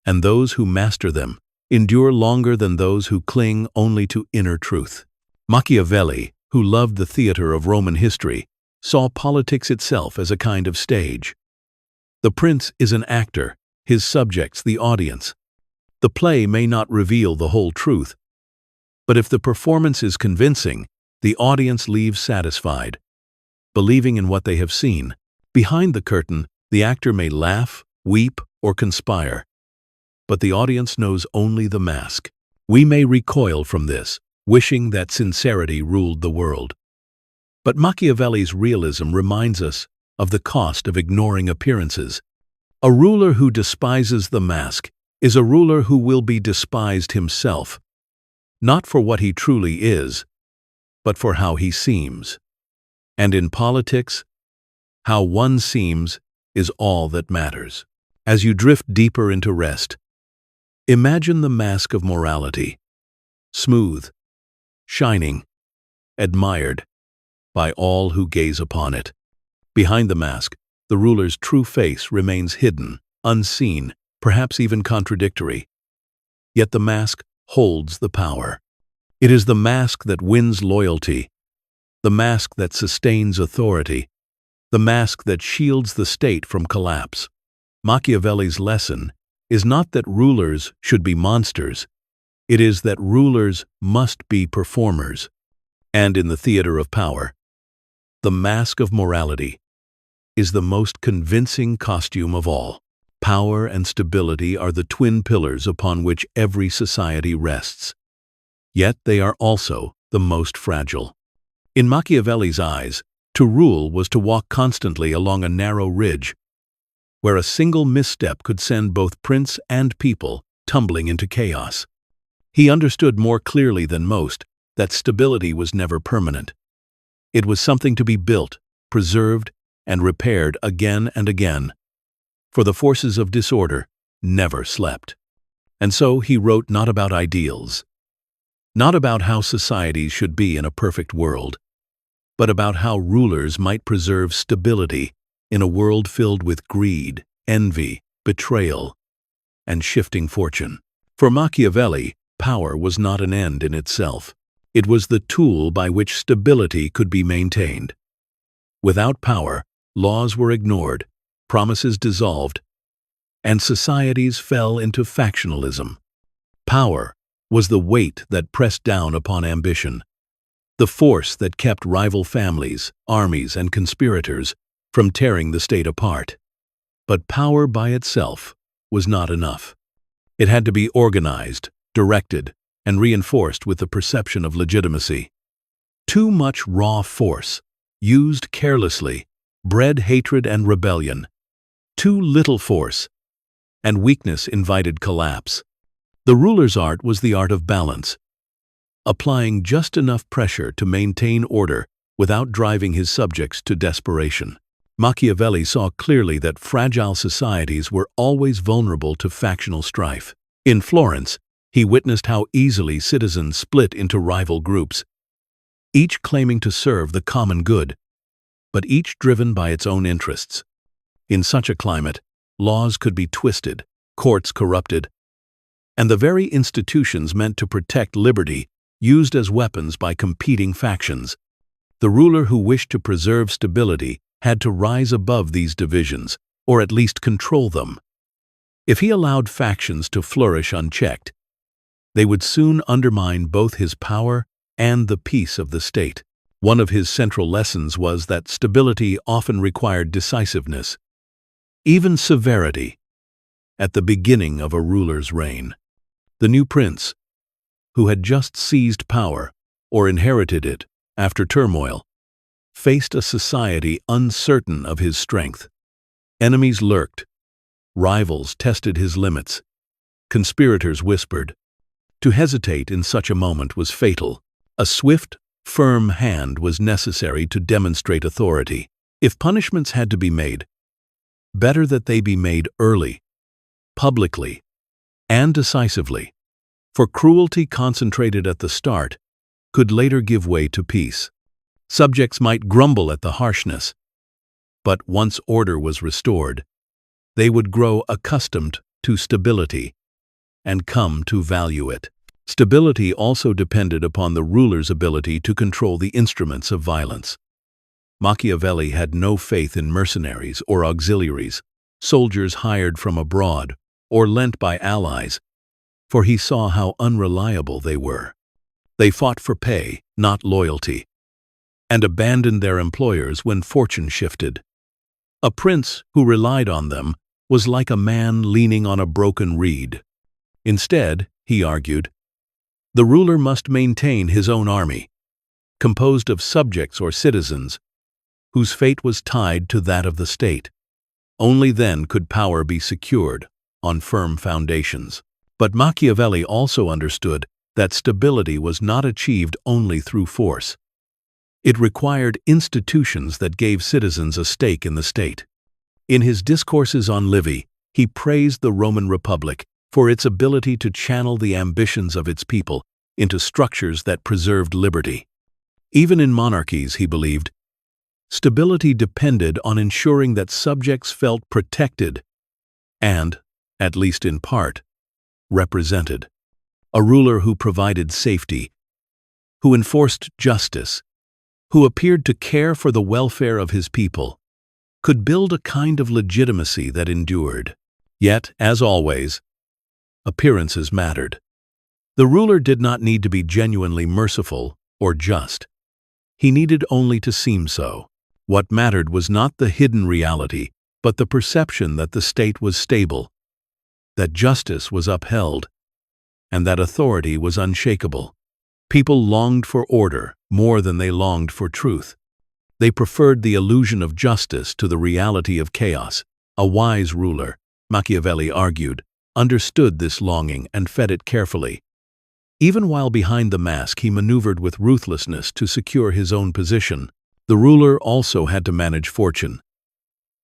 and those who master them endure longer than those who cling only to inner truth. Machiavelli, who loved the theater of Roman history, saw politics itself as a kind of stage. The prince is an actor, his subjects the audience. The play may not reveal the whole truth, but if the performance is convincing, the audience leaves satisfied, believing in what they have seen. Behind the curtain, the actor may laugh, weep, or conspire. But the audience knows only the mask. We may recoil from this, wishing that sincerity ruled the world. But Machiavelli's realism reminds us of the cost of ignoring appearances. A ruler who despises the mask is a ruler who will be despised himself, not for what he truly is, but for how he seems. And in politics, how one seems is all that matters. As you drift deeper into rest, imagine the mask of morality, smooth, shining, admired by all who gaze upon it. Behind the mask, the ruler's true face remains hidden, unseen, perhaps even contradictory. Yet the mask holds the power. It is the mask that wins loyalty, the mask that sustains authority, the mask that shields the state from collapse. Machiavelli's lesson is not that rulers should be monsters. It is that rulers must be performers. And in the theater of power, the mask of morality is the most convincing costume of all. Power and stability are the twin pillars upon which every society rests. Yet they are also the most fragile. In Machiavelli's eyes, to rule was to walk constantly along a narrow ridge, where a single misstep could send both prince and people tumbling into chaos. He understood more clearly than most that stability was never permanent. It was something to be built, preserved, and repaired again and again, for the forces of disorder never slept. And so he wrote not about ideals, not about how societies should be in a perfect world, but about how rulers might preserve stability in a world filled with greed, envy, betrayal, and shifting fortune. For Machiavelli, power was not an end in itself. It was the tool by which stability could be maintained. Without power, laws were ignored, promises dissolved, and societies fell into factionalism. Power was the weight that pressed down upon ambition, the force that kept rival families, armies, and conspirators from tearing the state apart. But power by itself was not enough. It had to be organized, directed, and reinforced with the perception of legitimacy. Too much raw force, used carelessly, bred hatred and rebellion. Too little force, and weakness invited collapse. The ruler's art was the art of balance, applying just enough pressure to maintain order without driving his subjects to desperation. Machiavelli saw clearly that fragile societies were always vulnerable to factional strife. In Florence, he witnessed how easily citizens split into rival groups, each claiming to serve the common good, but each driven by its own interests. In such a climate, laws could be twisted, courts corrupted, and the very institutions meant to protect liberty used as weapons by competing factions. The ruler who wished to preserve stability had to rise above these divisions, or at least control them. If he allowed factions to flourish unchecked, they would soon undermine both his power and the peace of the state. One of his central lessons was that stability often required decisiveness, even severity, at the beginning of a ruler's reign. The new prince, who had just seized power or inherited it after turmoil, faced a society uncertain of his strength. Enemies lurked, rivals tested his limits, conspirators whispered. To hesitate in such a moment was fatal. A swift, firm hand was necessary to demonstrate authority. If punishments had to be made, better that they be made early, publicly, and decisively, for cruelty concentrated at the start could later give way to peace. Subjects might grumble at the harshness, but once order was restored, they would grow accustomed to stability and come to value it. Stability also depended upon the ruler's ability to control the instruments of violence. Machiavelli had no faith in mercenaries or auxiliaries, soldiers hired from abroad or lent by allies, for he saw how unreliable they were. They fought for pay, not loyalty, and abandoned their employers when fortune shifted. A prince who relied on them was like a man leaning on a broken reed. Instead, he argued, the ruler must maintain his own army, composed of subjects or citizens, whose fate was tied to that of the state. Only then could power be secured on firm foundations. But Machiavelli also understood that stability was not achieved only through force. It required institutions that gave citizens a stake in the state. In his discourses on Livy, he praised the Roman Republic for its ability to channel the ambitions of its people into structures that preserved liberty. Even in monarchies, he believed, stability depended on ensuring that subjects felt protected and, at least in part, represented. A ruler who provided safety, who enforced justice, who appeared to care for the welfare of his people, could build a kind of legitimacy that endured. Yet, as always, appearances mattered. The ruler did not need to be genuinely merciful or just. He needed only to seem so. What mattered was not the hidden reality, but the perception that the state was stable, that justice was upheld, and that authority was unshakable. People longed for order more than they longed for truth. They preferred the illusion of justice to the reality of chaos. A wise ruler, Machiavelli argued, understood this longing and fed it carefully. Even while behind the mask, he maneuvered with ruthlessness to secure his own position. The ruler also had to manage fortune,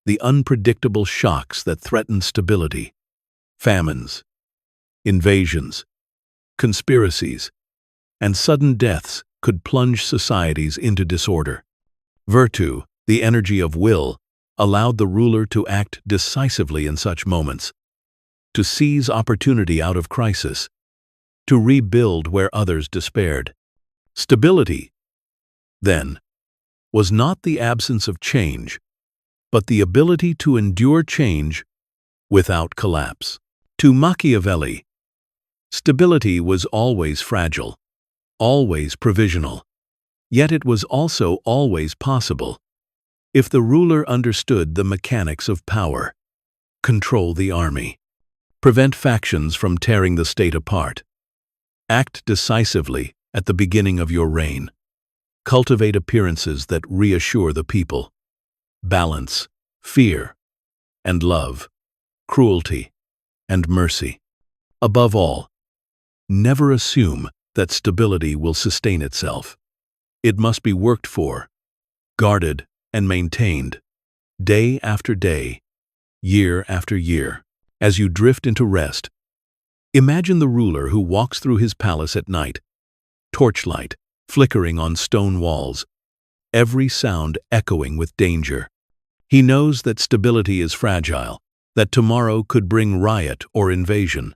the unpredictable shocks that threatened stability. Famines, invasions, conspiracies, and sudden deaths could plunge societies into disorder. Virtue, the energy of will, allowed the ruler to act decisively in such moments, to seize opportunity out of crisis, to rebuild where others despaired. Stability, then, was not the absence of change, but the ability to endure change without collapse. To Machiavelli, stability was always fragile, always provisional, yet it was also always possible. If the ruler understood the mechanics of power, control the army, prevent factions from tearing the state apart, act decisively at the beginning of your reign, cultivate appearances that reassure the people, balance fear and love, cruelty and mercy. Above all, never assume that stability will sustain itself. It must be worked for, guarded, and maintained, day after day, year after year. As you drift into rest, imagine the ruler who walks through his palace at night, torchlight flickering on stone walls, every sound echoing with danger. He knows that stability is fragile, that tomorrow could bring riot or invasion.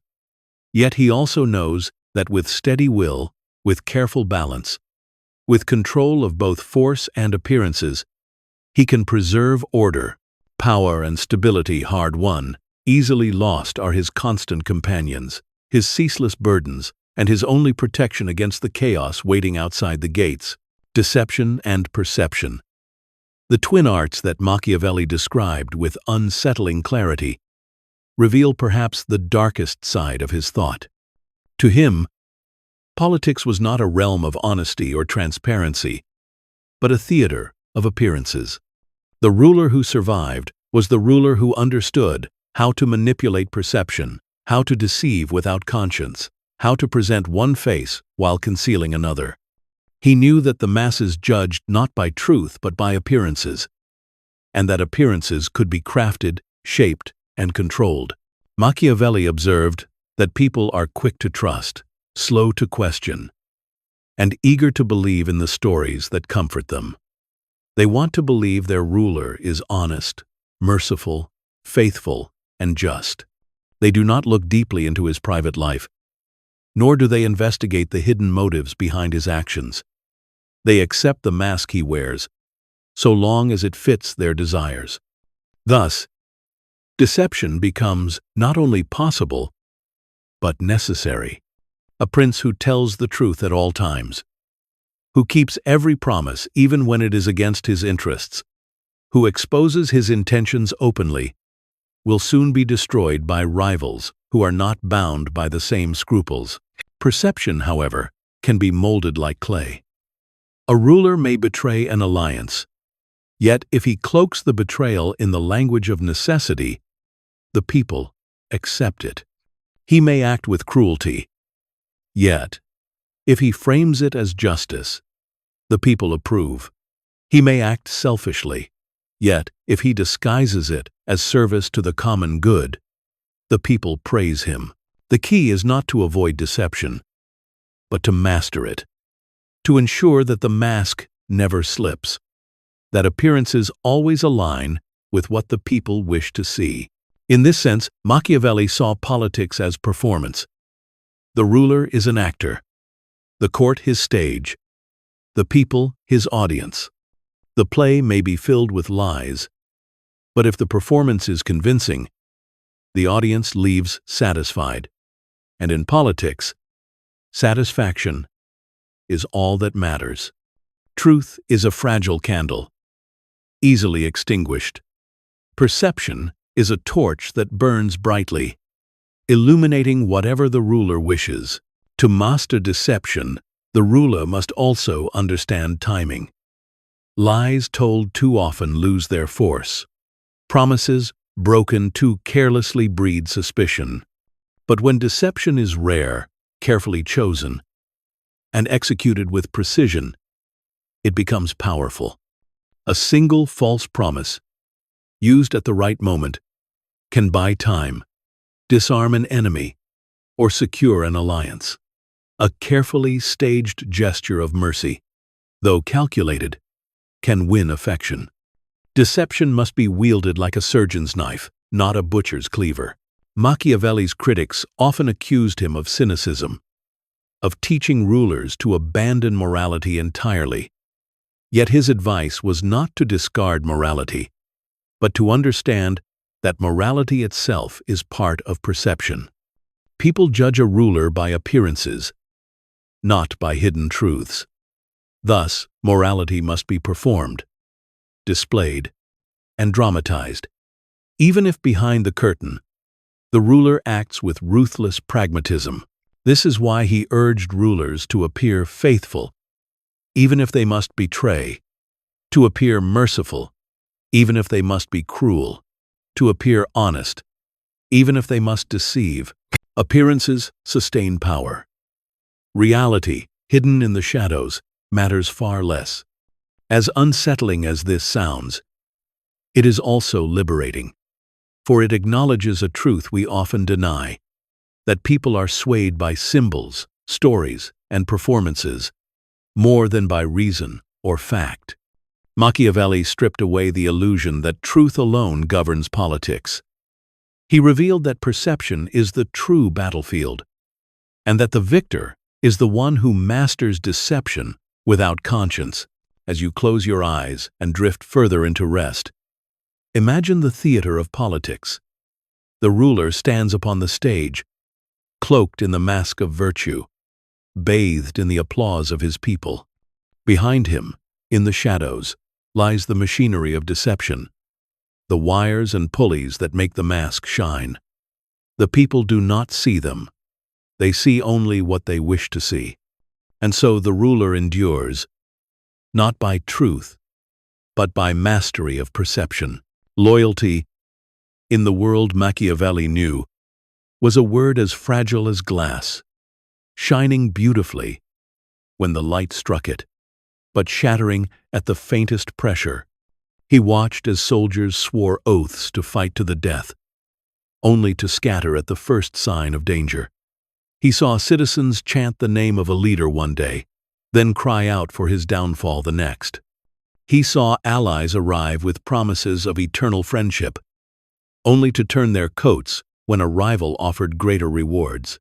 Yet he also knows that with steady will, with careful balance, with control of both force and appearances, he can preserve order. Power and stability hard won, easily lost are his constant companions, his ceaseless burdens, and his only protection against the chaos waiting outside the gates. Deception and perception. The twin arts that Machiavelli described with unsettling clarity reveal perhaps the darkest side of his thought. To him, politics was not a realm of honesty or transparency, but a theater of appearances. The ruler who survived was the ruler who understood how to manipulate perception, how to deceive without conscience, how to present one face while concealing another. He knew that the masses judged not by truth but by appearances, and that appearances could be crafted, shaped, and controlled. Machiavelli observed that people are quick to trust, slow to question, and eager to believe in the stories that comfort them. They want to believe their ruler is honest, merciful, faithful, and just. They do not look deeply into his private life, nor do they investigate the hidden motives behind his actions. They accept the mask he wears, so long as it fits their desires. Thus, deception becomes not only possible, but necessary. A prince who tells the truth at all times, who keeps every promise even when it is against his interests, who exposes his intentions openly, will soon be destroyed by rivals who are not bound by the same scruples. Perception, however, can be molded like clay. A ruler may betray an alliance, yet if he cloaks the betrayal in the language of necessity, the people accept it. He may act with cruelty, yet if he frames it as justice, the people approve. He may act selfishly, yet if he disguises it as service to the common good, the people praise him. The key is not to avoid deception, but to master it, to ensure that the mask never slips, that appearances always align with what the people wish to see. In this sense, Machiavelli saw politics as performance. The ruler is an actor, the court his stage, the people his audience. The play may be filled with lies, but if the performance is convincing, the audience leaves satisfied. And in politics, satisfaction is all that matters. Truth is a fragile candle, easily extinguished. Perception is a torch that burns brightly, illuminating whatever the ruler wishes. To master deception, the ruler must also understand timing. Lies told too often lose their force. Promises broken too carelessly breed suspicion. But when deception is rare, carefully chosen, and executed with precision, it becomes powerful. A single false promise, used at the right moment, can buy time, disarm an enemy, or secure an alliance. A carefully staged gesture of mercy, though calculated, can win affection. Deception must be wielded like a surgeon's knife, not a butcher's cleaver. Machiavelli's critics often accused him of cynicism, of teaching rulers to abandon morality entirely. Yet his advice was not to discard morality, but to understand that morality itself is part of perception. People judge a ruler by appearances, not by hidden truths. Thus, morality must be performed, displayed, and dramatized. Even if behind the curtain, the ruler acts with ruthless pragmatism. This is why he urged rulers to appear faithful, even if they must betray, to appear merciful, even if they must be cruel, to appear honest, even if they must deceive. Appearances sustain power. Reality, hidden in the shadows, matters far less. As unsettling as this sounds, it is also liberating, for it acknowledges a truth we often deny, that people are swayed by symbols, stories, and performances, more than by reason or fact. Machiavelli stripped away the illusion that truth alone governs politics. He revealed that perception is the true battlefield, and that the victor is the one who masters deception without conscience. As you close your eyes and drift further into rest, imagine the theater of politics. The ruler stands upon the stage, cloaked in the mask of virtue, bathed in the applause of his people. Behind him, in the shadows, lies the machinery of deception, the wires and pulleys that make the mask shine. The people do not see them. They see only what they wish to see. And so the ruler endures, not by truth, but by mastery of perception. Loyalty, in the world Machiavelli knew, was a word as fragile as glass, shining beautifully when the light struck it, but shattering at the faintest pressure. He watched as soldiers swore oaths to fight to the death, only to scatter at the first sign of danger. He saw citizens chant the name of a leader one day, then cry out for his downfall the next. He saw allies arrive with promises of eternal friendship, only to turn their coats when a rival offered greater rewards.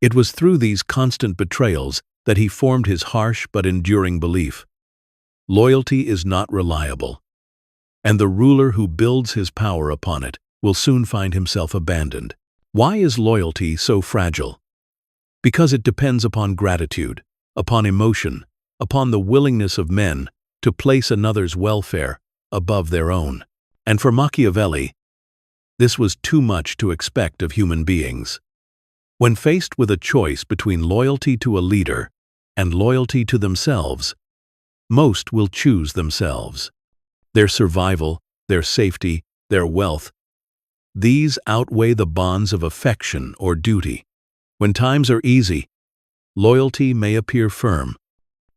It was through these constant betrayals that he formed his harsh but enduring belief: loyalty is not reliable, and the ruler who builds his power upon it will soon find himself abandoned. Why is loyalty so fragile? Because it depends upon gratitude, upon emotion, upon the willingness of men to place another's welfare above their own. And for Machiavelli, This was too much to expect of human beings. When faced with a choice between loyalty to a leader and loyalty to themselves, most will choose themselves. Their survival, their safety, their wealth, these outweigh the bonds of affection or duty. When times are easy, loyalty may appear firm.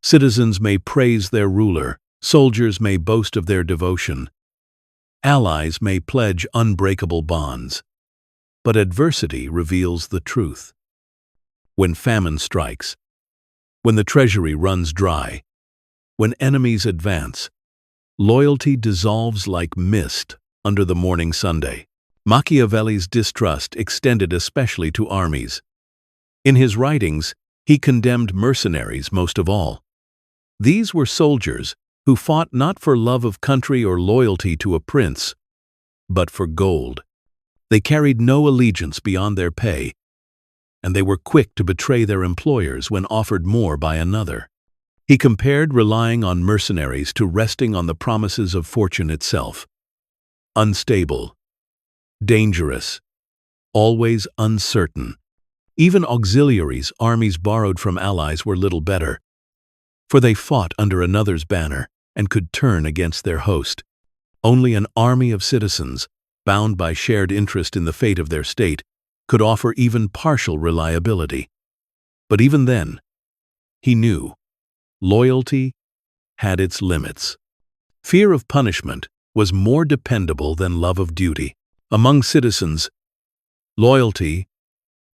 Citizens may praise their ruler, soldiers may boast of their devotion, allies may pledge unbreakable bonds. But adversity reveals the truth. When famine strikes, when the treasury runs dry, when enemies advance, loyalty dissolves like mist under the morning sunday. Machiavelli's distrust extended especially to armies. In his writings, he condemned mercenaries most of all. These were soldiers who fought not for love of country or loyalty to a prince, but for gold. They carried no allegiance beyond their pay, and they were quick to betray their employers when offered more by another. He compared relying on mercenaries to resting on the promises of fortune itself. Unstable, dangerous, always uncertain. Even auxiliaries armies borrowed from allies were little better, for they fought under another's banner and could turn against their host. Only an army of citizens, bound by shared interest in the fate of their state, could offer even partial reliability. But even then, he knew, loyalty had its limits. Fear of punishment was more dependable than love of duty. Among citizens, loyalty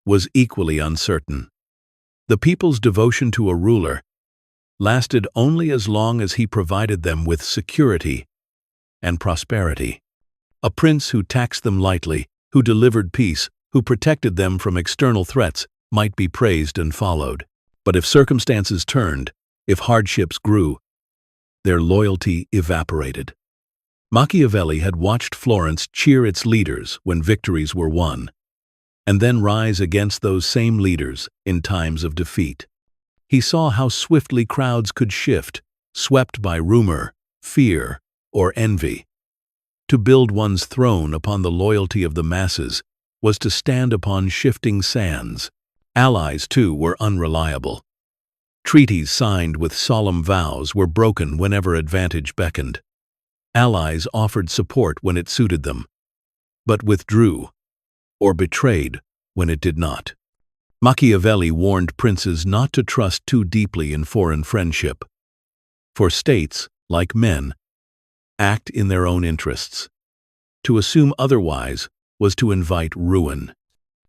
was equally uncertain. The people's devotion to a ruler lasted only as long as he provided them with security and prosperity. A prince who taxed them lightly, who delivered peace, who protected them from external threats, might be praised and followed. But if circumstances turned, if hardships grew, their loyalty evaporated. Machiavelli had watched Florence cheer its leaders when victories were won, and then rise against those same leaders in times of defeat. He saw how swiftly crowds could shift, swept by rumor, fear, or envy. To build one's throne upon the loyalty of the masses was to stand upon shifting sands. Allies, too, were unreliable. Treaties signed with solemn vows were broken whenever advantage beckoned. Allies offered support when it suited them, but withdrew or betrayed when it did not. Machiavelli warned princes not to trust too deeply in foreign friendship, for states, like men, act in their own interests. To assume otherwise was to invite ruin.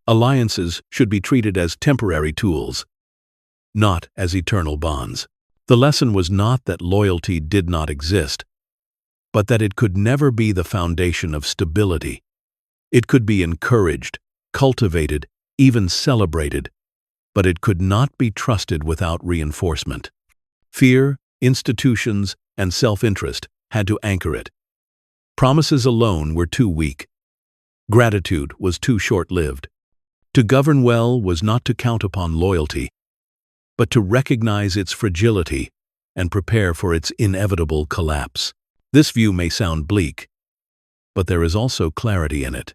Alliances should be treated as temporary tools, not as eternal bonds. The lesson was not that loyalty did not exist, but that it could never be the foundation of stability. It could be encouraged, cultivated, even celebrated, but it could not be trusted without reinforcement. Fear, institutions, and self-interest had to anchor it. Promises alone were too weak. Gratitude was too short-lived. To govern well was not to count upon loyalty, but to recognize its fragility and prepare for its inevitable collapse. This view may sound bleak, but there is also clarity in it.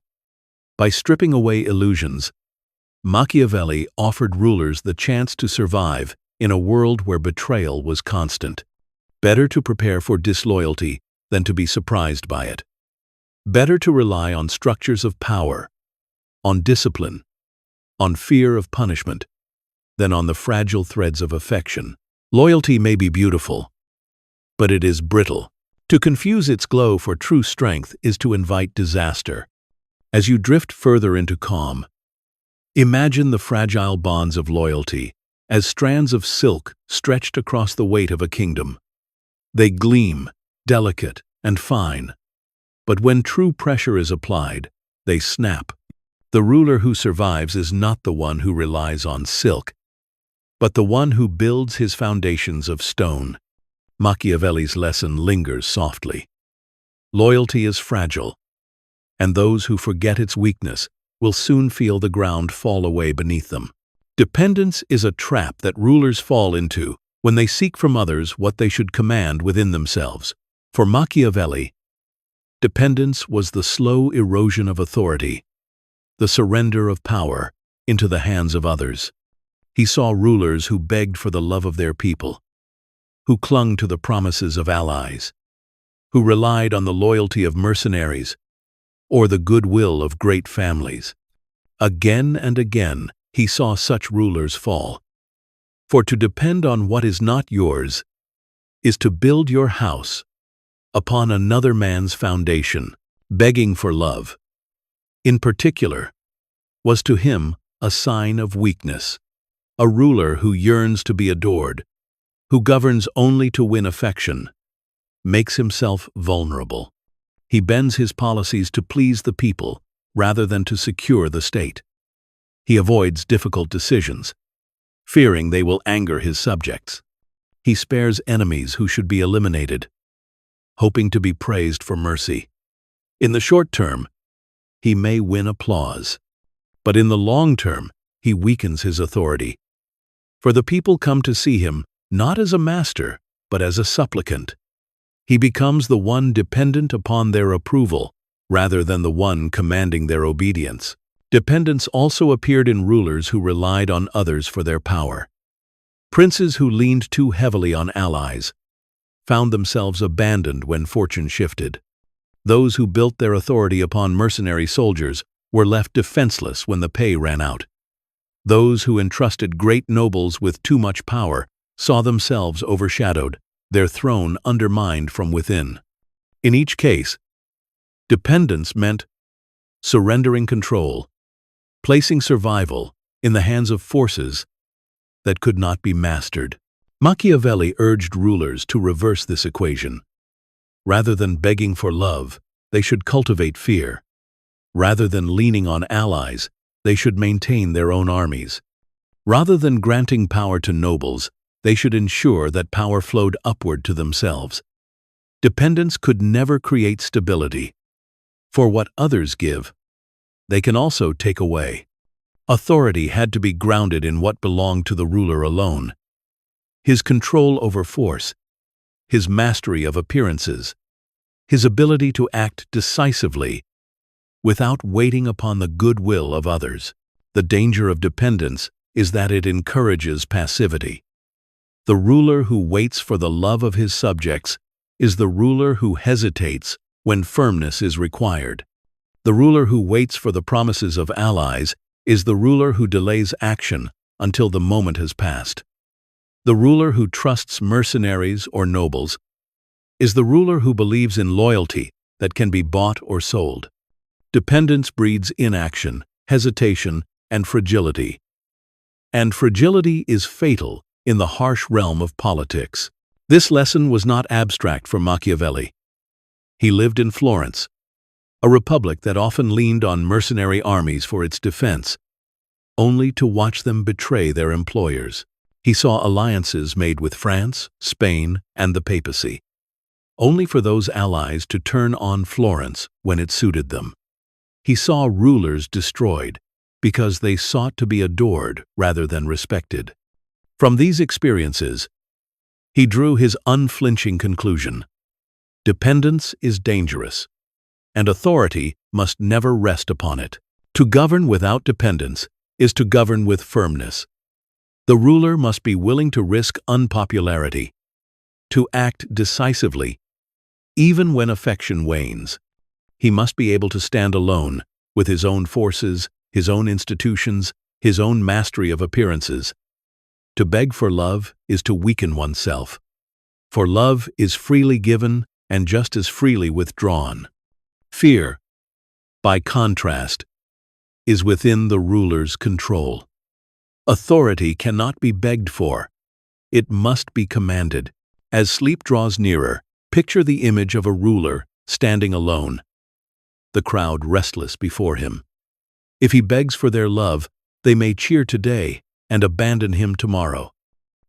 By stripping away illusions, Machiavelli offered rulers the chance to survive in a world where betrayal was constant. Better to prepare for disloyalty than to be surprised by it. Better to rely on structures of power, on discipline, on fear of punishment, than on the fragile threads of affection. Loyalty may be beautiful, but it is brittle. To confuse its glow for true strength is to invite disaster. As you drift further into calm, imagine the fragile bonds of loyalty as strands of silk stretched across the weight of a kingdom. They gleam, delicate and fine, but when true pressure is applied, they snap. The ruler who survives is not the one who relies on silk, but the one who builds his foundations of stone. Machiavelli's lesson lingers softly. Loyalty is fragile, and those who forget its weakness will soon feel the ground fall away beneath them. Dependence is a trap that rulers fall into when they seek from others what they should command within themselves. For Machiavelli, Dependence was the slow erosion of authority, the surrender of power into the hands of others. He saw rulers who begged for the love of their people, who clung to the promises of allies, who relied on the loyalty of mercenaries or the goodwill of great families. Again and again, he saw such rulers fall. For to depend on what is not yours is to build your house upon another man's foundation. Begging for love, in particular, was to him a sign of weakness. A ruler who yearns to be adored, who governs only to win affection, makes himself vulnerable. He bends his policies to please the people rather than to secure the state. He avoids difficult decisions, fearing they will anger his subjects. He spares enemies who should be eliminated, hoping to be praised for mercy. In the short term, he may win applause, but in the long term, he weakens his authority. For the people come to see him not as a master, but as a supplicant. He becomes the one dependent upon their approval, rather than the one commanding their obedience. Dependence also appeared in rulers who relied on others for their power. Princes who leaned too heavily on allies found themselves abandoned when fortune shifted. Those who built their authority upon mercenary soldiers were left defenseless when the pay ran out. Those who entrusted great nobles with too much power saw themselves overshadowed, their throne undermined from within. In each case, dependence meant surrendering control, placing survival in the hands of forces that could not be mastered. Machiavelli urged rulers to reverse this equation. Rather than begging for love, they should cultivate fear. Rather than leaning on allies, they should maintain their own armies. Rather than granting power to nobles, they should ensure that power flowed upward to themselves. Dependence could never create stability. For what others give, they can also take away. Authority had to be grounded in what belonged to the ruler alone. His control over force, his mastery of appearances, his ability to act decisively without waiting upon the goodwill of others. The danger of dependence is that it encourages passivity. The ruler who waits for the love of his subjects is the ruler who hesitates when firmness is required. The ruler who waits for the promises of allies is the ruler who delays action until the moment has passed. The ruler who trusts mercenaries or nobles is the ruler who believes in loyalty that can be bought or sold. Dependence breeds inaction, hesitation, and fragility. And fragility is fatal in the harsh realm of politics. This lesson was not abstract for Machiavelli. He lived in Florence, a republic that often leaned on mercenary armies for its defense, only to watch them betray their employers. He saw alliances made with France, Spain, and the papacy, only for those allies to turn on Florence when it suited them. He saw rulers destroyed because they sought to be adored rather than respected. From these experiences, he drew his unflinching conclusion: dependence is dangerous, and authority must never rest upon it. To govern without dependence is to govern with firmness. The ruler must be willing to risk unpopularity, to act decisively, even when affection wanes. He must be able to stand alone with his own forces, his own institutions, his own mastery of appearances. To beg for love is to weaken oneself, for love is freely given and just as freely withdrawn. Fear, by contrast, is within the ruler's control. Authority cannot be begged for. It must be commanded. As sleep draws nearer, picture the image of a ruler standing alone, the crowd restless before him. If he begs for their love, they may cheer today and abandon him tomorrow.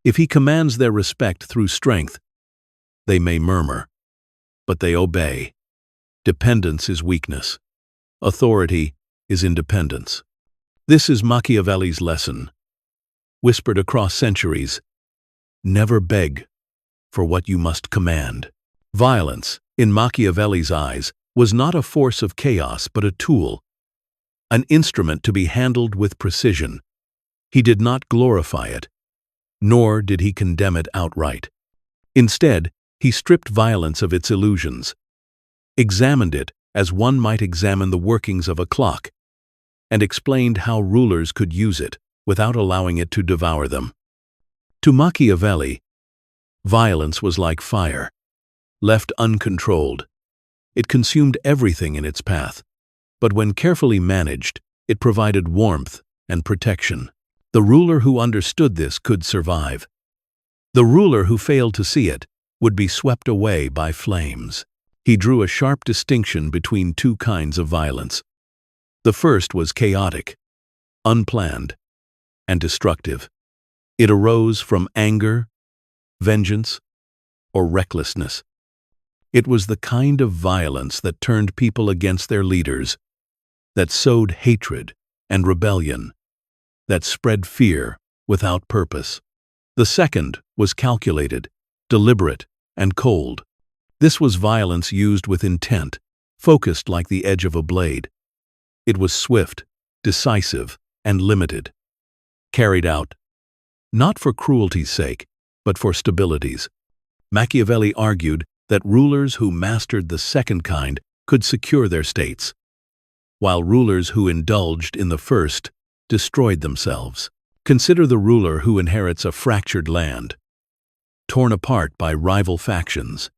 If he commands their respect through strength, they may murmur, but they obey. Dependence is weakness. Authority is independence. This is Machiavelli's lesson, whispered across centuries: never beg for what you must command. Violence, in Machiavelli's eyes, was not a force of chaos but a tool, an instrument to be handled with precision. He did not glorify it, nor did he condemn it outright. Instead, he stripped violence of its illusions, examined it as one might examine the workings of a clock, and explained how rulers could use it without allowing it to devour them. To Machiavelli, violence was like fire. Left uncontrolled, it consumed everything in its path, but when carefully managed, it provided warmth and protection. The ruler who understood this could survive. The ruler who failed to see it would be swept away by flames. He drew a sharp distinction between two kinds of violence. The first was chaotic, unplanned, and destructive. It arose from anger, vengeance, or recklessness. It was the kind of violence that turned people against their leaders, that sowed hatred and rebellion, that spread fear without purpose. The second was calculated, deliberate, and cold. This was violence used with intent, focused like the edge of a blade. It was swift, decisive, and limited, carried out, not for cruelty's sake, but for stability's. Machiavelli argued that rulers who mastered the second kind could secure their states, while rulers who indulged in the first destroyed themselves. Consider the ruler who inherits a fractured land, torn apart by rival factions.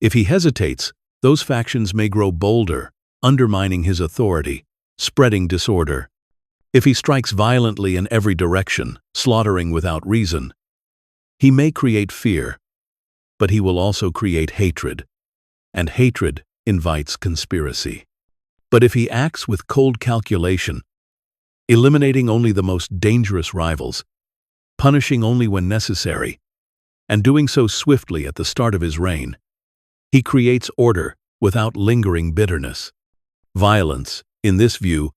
If he hesitates, those factions may grow bolder, undermining his authority, spreading disorder. If he strikes violently in every direction, slaughtering without reason, he may create fear, but he will also create hatred, and hatred invites conspiracy. But if he acts with cold calculation, eliminating only the most dangerous rivals, punishing only when necessary, and doing so swiftly at the start of his reign, he creates order without lingering bitterness. Violence, in this view,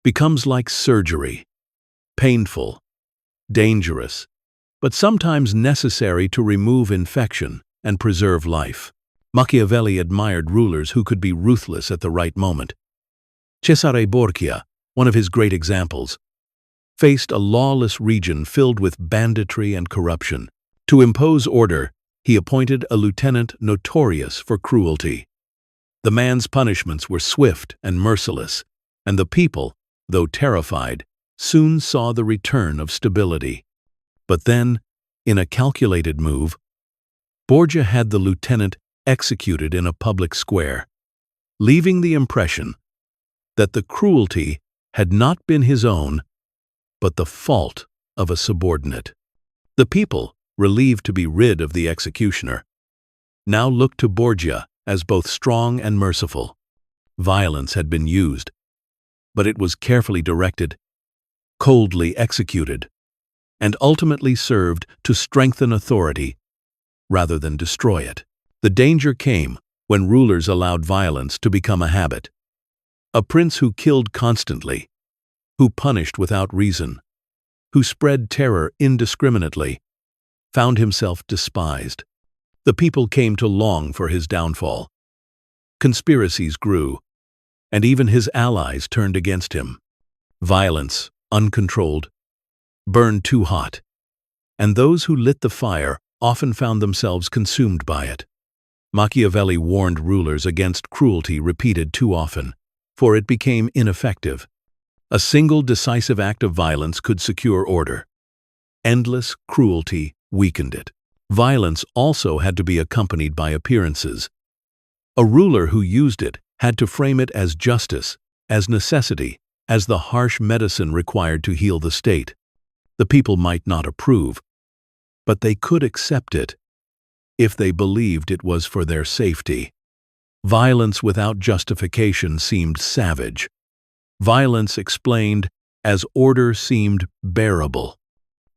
becomes like surgery, painful, dangerous, but sometimes necessary to remove infection and preserve life. Machiavelli admired rulers who could be ruthless at the right moment. Cesare Borgia, one of his great examples, faced a lawless region filled with banditry and corruption. To impose order, he appointed a lieutenant notorious for cruelty. The man's punishments were swift and merciless, and the people, though terrified, soon saw the return of stability. But then, in a calculated move, Borgia had the lieutenant executed in a public square, leaving the impression that the cruelty had not been his own, but the fault of a subordinate. The people, relieved to be rid of the executioner, now looked to Borgia as both strong and merciful. Violence had been used, but it was carefully directed, coldly executed, and ultimately served to strengthen authority rather than destroy it. The danger came when rulers allowed violence to become a habit. A prince who killed constantly, who punished without reason, who spread terror indiscriminately, found himself despised. The people came to long for his downfall. Conspiracies grew, and even his allies turned against him. Violence, uncontrolled, burned too hot, and those who lit the fire often found themselves consumed by it. Machiavelli warned rulers against cruelty repeated too often, for it became ineffective. A single decisive act of violence could secure order. Endless cruelty weakened it. Violence also had to be accompanied by appearances. A ruler who used it had to frame it as justice, as necessity, as the harsh medicine required to heal the state. The people might not approve, but they could accept it if they believed it was for their safety. Violence without justification seemed savage. Violence explained as order seemed bearable.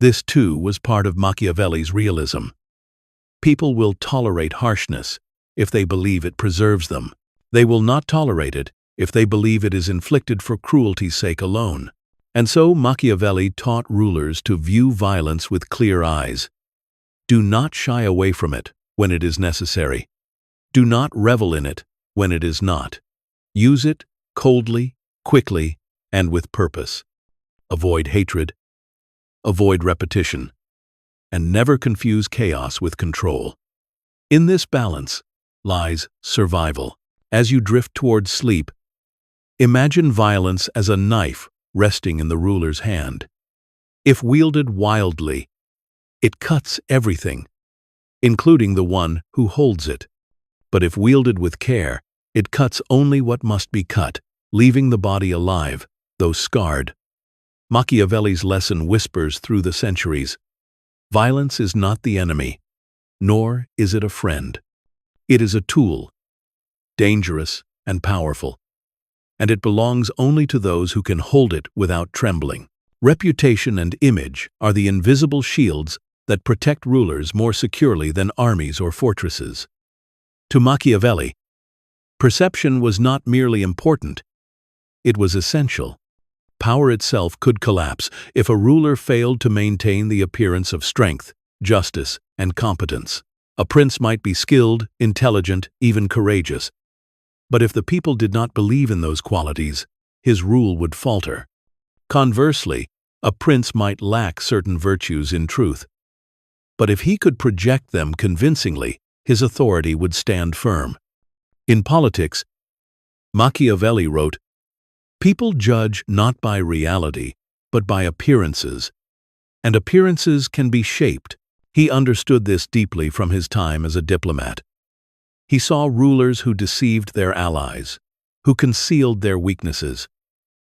This, too, was part of Machiavelli's realism. People will tolerate harshness if they believe it preserves them. They will not tolerate it if they believe it is inflicted for cruelty's sake alone. And so Machiavelli taught rulers to view violence with clear eyes. Do not shy away from it when it is necessary. Do not revel in it when it is not. Use it coldly, quickly, and with purpose. Avoid hatred, avoid repetition, and never confuse chaos with control. In this balance lies survival. As you drift towards sleep, imagine violence as a knife resting in the ruler's hand. If wielded wildly, it cuts everything, including the one who holds it. But if wielded with care, it cuts only what must be cut, leaving the body alive, though scarred. Machiavelli's lesson whispers through the centuries. Violence is not the enemy, nor is it a friend. It is a tool, dangerous and powerful, and it belongs only to those who can hold it without trembling. Reputation and image are the invisible shields that protect rulers more securely than armies or fortresses. To Machiavelli, perception was not merely important, it was essential. Power itself could collapse if a ruler failed to maintain the appearance of strength, justice, and competence. A prince might be skilled, intelligent, even courageous, but if the people did not believe in those qualities, his rule would falter. Conversely, a prince might lack certain virtues in truth, but if he could project them convincingly, his authority would stand firm. In politics, Machiavelli wrote, "People judge not by reality, but by appearances, and appearances can be shaped." He understood this deeply from his time as a diplomat. He saw rulers who deceived their allies, who concealed their weaknesses,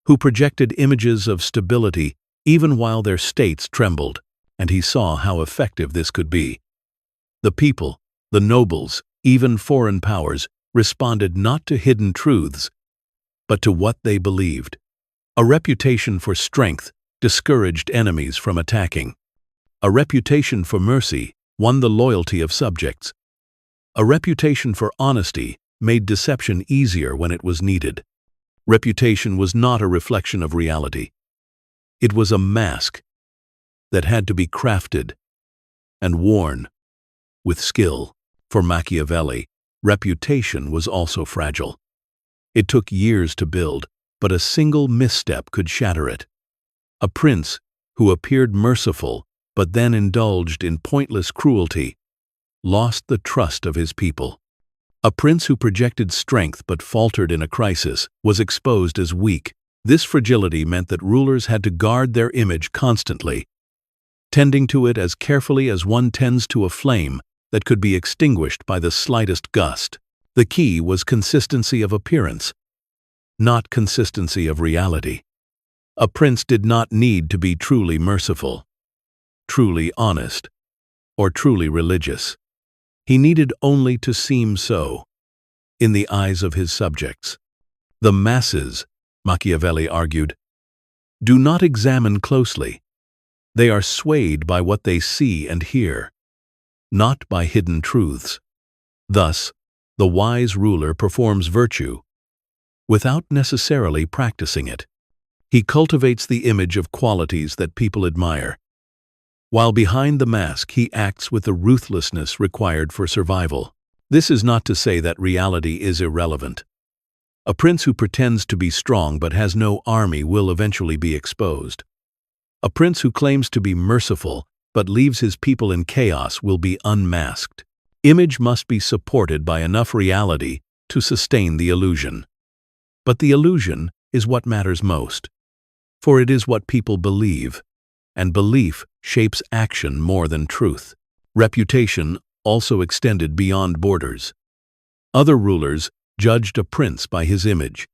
who projected images of stability even while their states trembled, and he saw how effective this could be. The people, the nobles, even foreign powers, responded not to hidden truths, but to what they believed. A reputation for strength discouraged enemies from attacking. A reputation for mercy won the loyalty of subjects. A reputation for honesty made deception easier when it was needed. Reputation was not a reflection of reality. It was a mask that had to be crafted and worn with skill. For Machiavelli, reputation was also fragile. It took years to build, but a single misstep could shatter it. A prince who appeared merciful but then indulged in pointless cruelty lost the trust of his people. A prince who projected strength but faltered in a crisis was exposed as weak. This fragility meant that rulers had to guard their image constantly, tending to it as carefully as one tends to a flame that could be extinguished by the slightest gust. The key was consistency of appearance, not consistency of reality. A prince did not need to be truly merciful, truly honest, or truly religious. He needed only to seem so, in the eyes of his subjects. The masses, Machiavelli argued, do not examine closely. They are swayed by what they see and hear, not by hidden truths. Thus, the wise ruler performs virtue without necessarily practicing it. He cultivates the image of qualities that people admire, while behind the mask he acts with the ruthlessness required for survival. This is not to say that reality is irrelevant. A prince who pretends to be strong but has no army will eventually be exposed. A prince who claims to be merciful but leaves his people in chaos will be unmasked. Image must be supported by enough reality to sustain the illusion. But the illusion is what matters most, for it is what people believe, and belief shapes action more than truth. Reputation also extended beyond borders. Other rulers judged a prince by his image,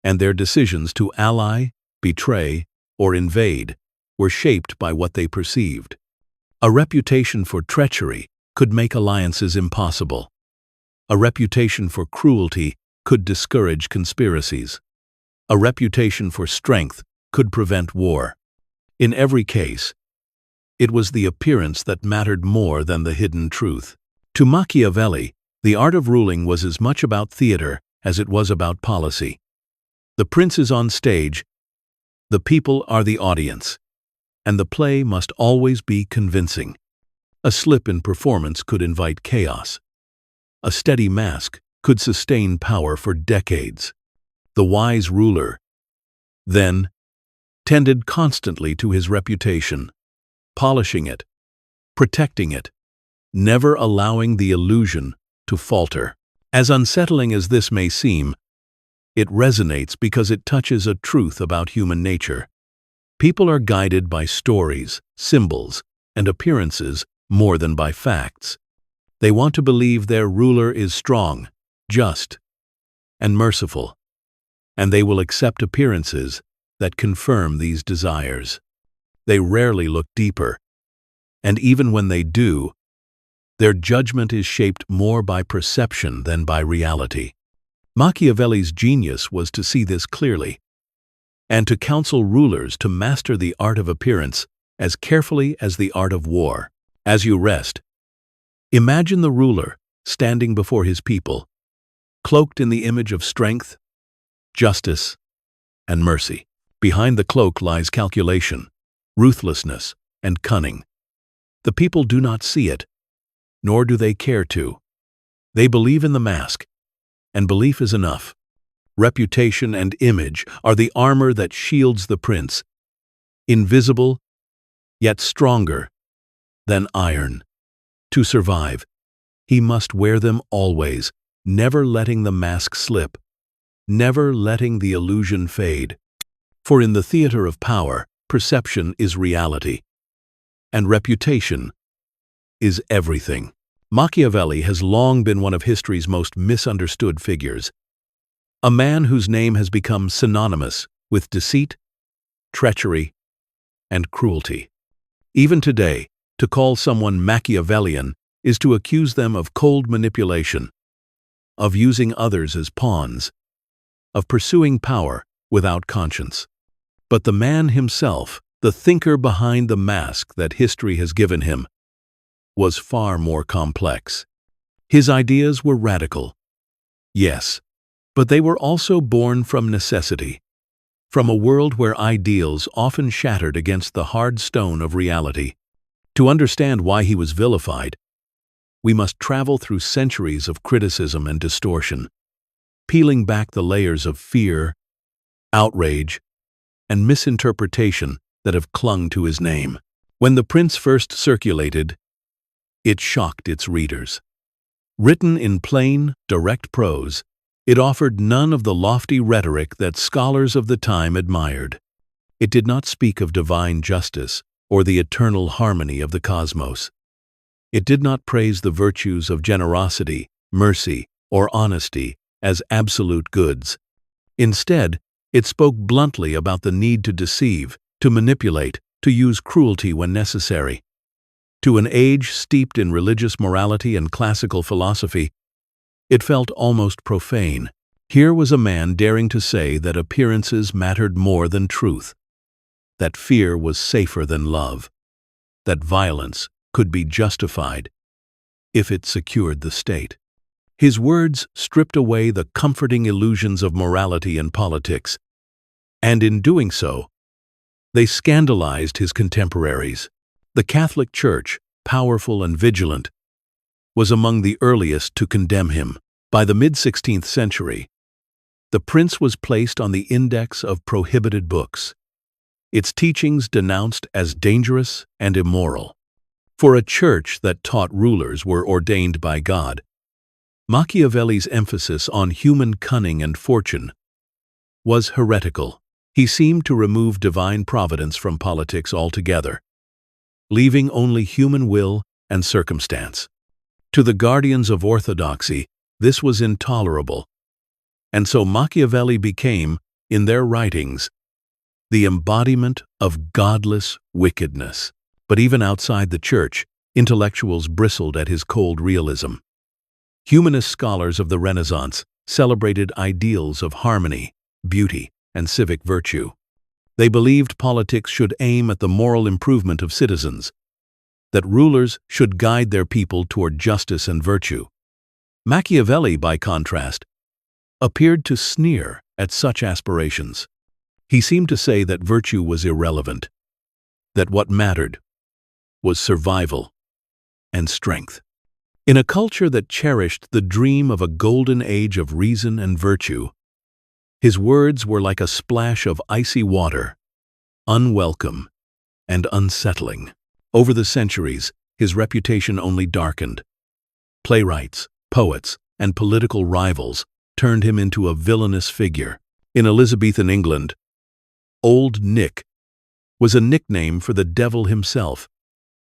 and their decisions to ally, betray, or invade were shaped by what they perceived. A reputation for treachery could make alliances impossible. A reputation for cruelty could discourage conspiracies. A reputation for strength could prevent war. In every case, it was the appearance that mattered more than the hidden truth. To Machiavelli, the art of ruling was as much about theater as it was about policy. The prince is on stage, the people are the audience, and the play must always be convincing. A slip in performance could invite chaos. A steady mask could sustain power for decades. The wise ruler, then, tended constantly to his reputation, polishing it, protecting it, never allowing the illusion to falter. As unsettling as this may seem, it resonates because it touches a truth about human nature. People are guided by stories, symbols, and appearances more than by facts. They want to believe their ruler is strong, just, and merciful, and they will accept appearances that confirm these desires. They rarely look deeper, and even when they do, their judgment is shaped more by perception than by reality. Machiavelli's genius was to see this clearly, and to counsel rulers to master the art of appearance as carefully as the art of war. As you rest, imagine the ruler standing before his people, cloaked in the image of strength, justice, and mercy. Behind the cloak lies calculation, ruthlessness, and cunning. The people do not see it, nor do they care to. They believe in the mask, and belief is enough. Reputation and image are the armor that shields the prince, invisible, yet stronger than iron. To survive, he must wear them always, never letting the mask slip, never letting the illusion fade. For in the theater of power, perception is reality, and reputation is everything. Machiavelli has long been one of history's most misunderstood figures, a man whose name has become synonymous with deceit, treachery, and cruelty. Even today, to call someone Machiavellian is to accuse them of cold manipulation, of using others as pawns, of pursuing power without conscience. But the man himself, the thinker behind the mask that history has given him, was far more complex. His ideas were radical, yes, but they were also born from necessity, from a world where ideals often shattered against the hard stone of reality. To understand why he was vilified, we must travel through centuries of criticism and distortion, peeling back the layers of fear, outrage, and misinterpretation that have clung to his name. When The Prince first circulated, it shocked its readers. Written in plain, direct prose, it offered none of the lofty rhetoric that scholars of the time admired. It did not speak of divine justice or the eternal harmony of the cosmos. It did not praise the virtues of generosity, mercy, or honesty as absolute goods. Instead, it spoke bluntly about the need to deceive, to manipulate, to use cruelty when necessary. To an age steeped in religious morality and classical philosophy, it felt almost profane. Here was a man daring to say that appearances mattered more than truth, that fear was safer than love, that violence could be justified if it secured the state. His words stripped away the comforting illusions of morality and politics, and in doing so, they scandalized his contemporaries. The Catholic Church, powerful and vigilant, was among the earliest to condemn him. By the mid-16th century, the prince was placed on the index of prohibited books, its teachings denounced as dangerous and immoral. For a church that taught rulers were ordained by God, Machiavelli's emphasis on human cunning and fortune was heretical. He seemed to remove divine providence from politics altogether, leaving only human will and circumstance. To the guardians of orthodoxy, this was intolerable, and so Machiavelli became, in their writings, the embodiment of godless wickedness. But even outside the church, intellectuals bristled at his cold realism. Humanist scholars of the Renaissance celebrated ideals of harmony, beauty, and civic virtue. They believed politics should aim at the moral improvement of citizens, that rulers should guide their people toward justice and virtue. Machiavelli, by contrast, appeared to sneer at such aspirations. He seemed to say that virtue was irrelevant, that what mattered was survival and strength. In a culture that cherished the dream of a golden age of reason and virtue, his words were like a splash of icy water, unwelcome and unsettling. Over the centuries, his reputation only darkened. Playwrights, poets, and political rivals turned him into a villainous figure. In Elizabethan England, Old Nick was a nickname for the devil himself,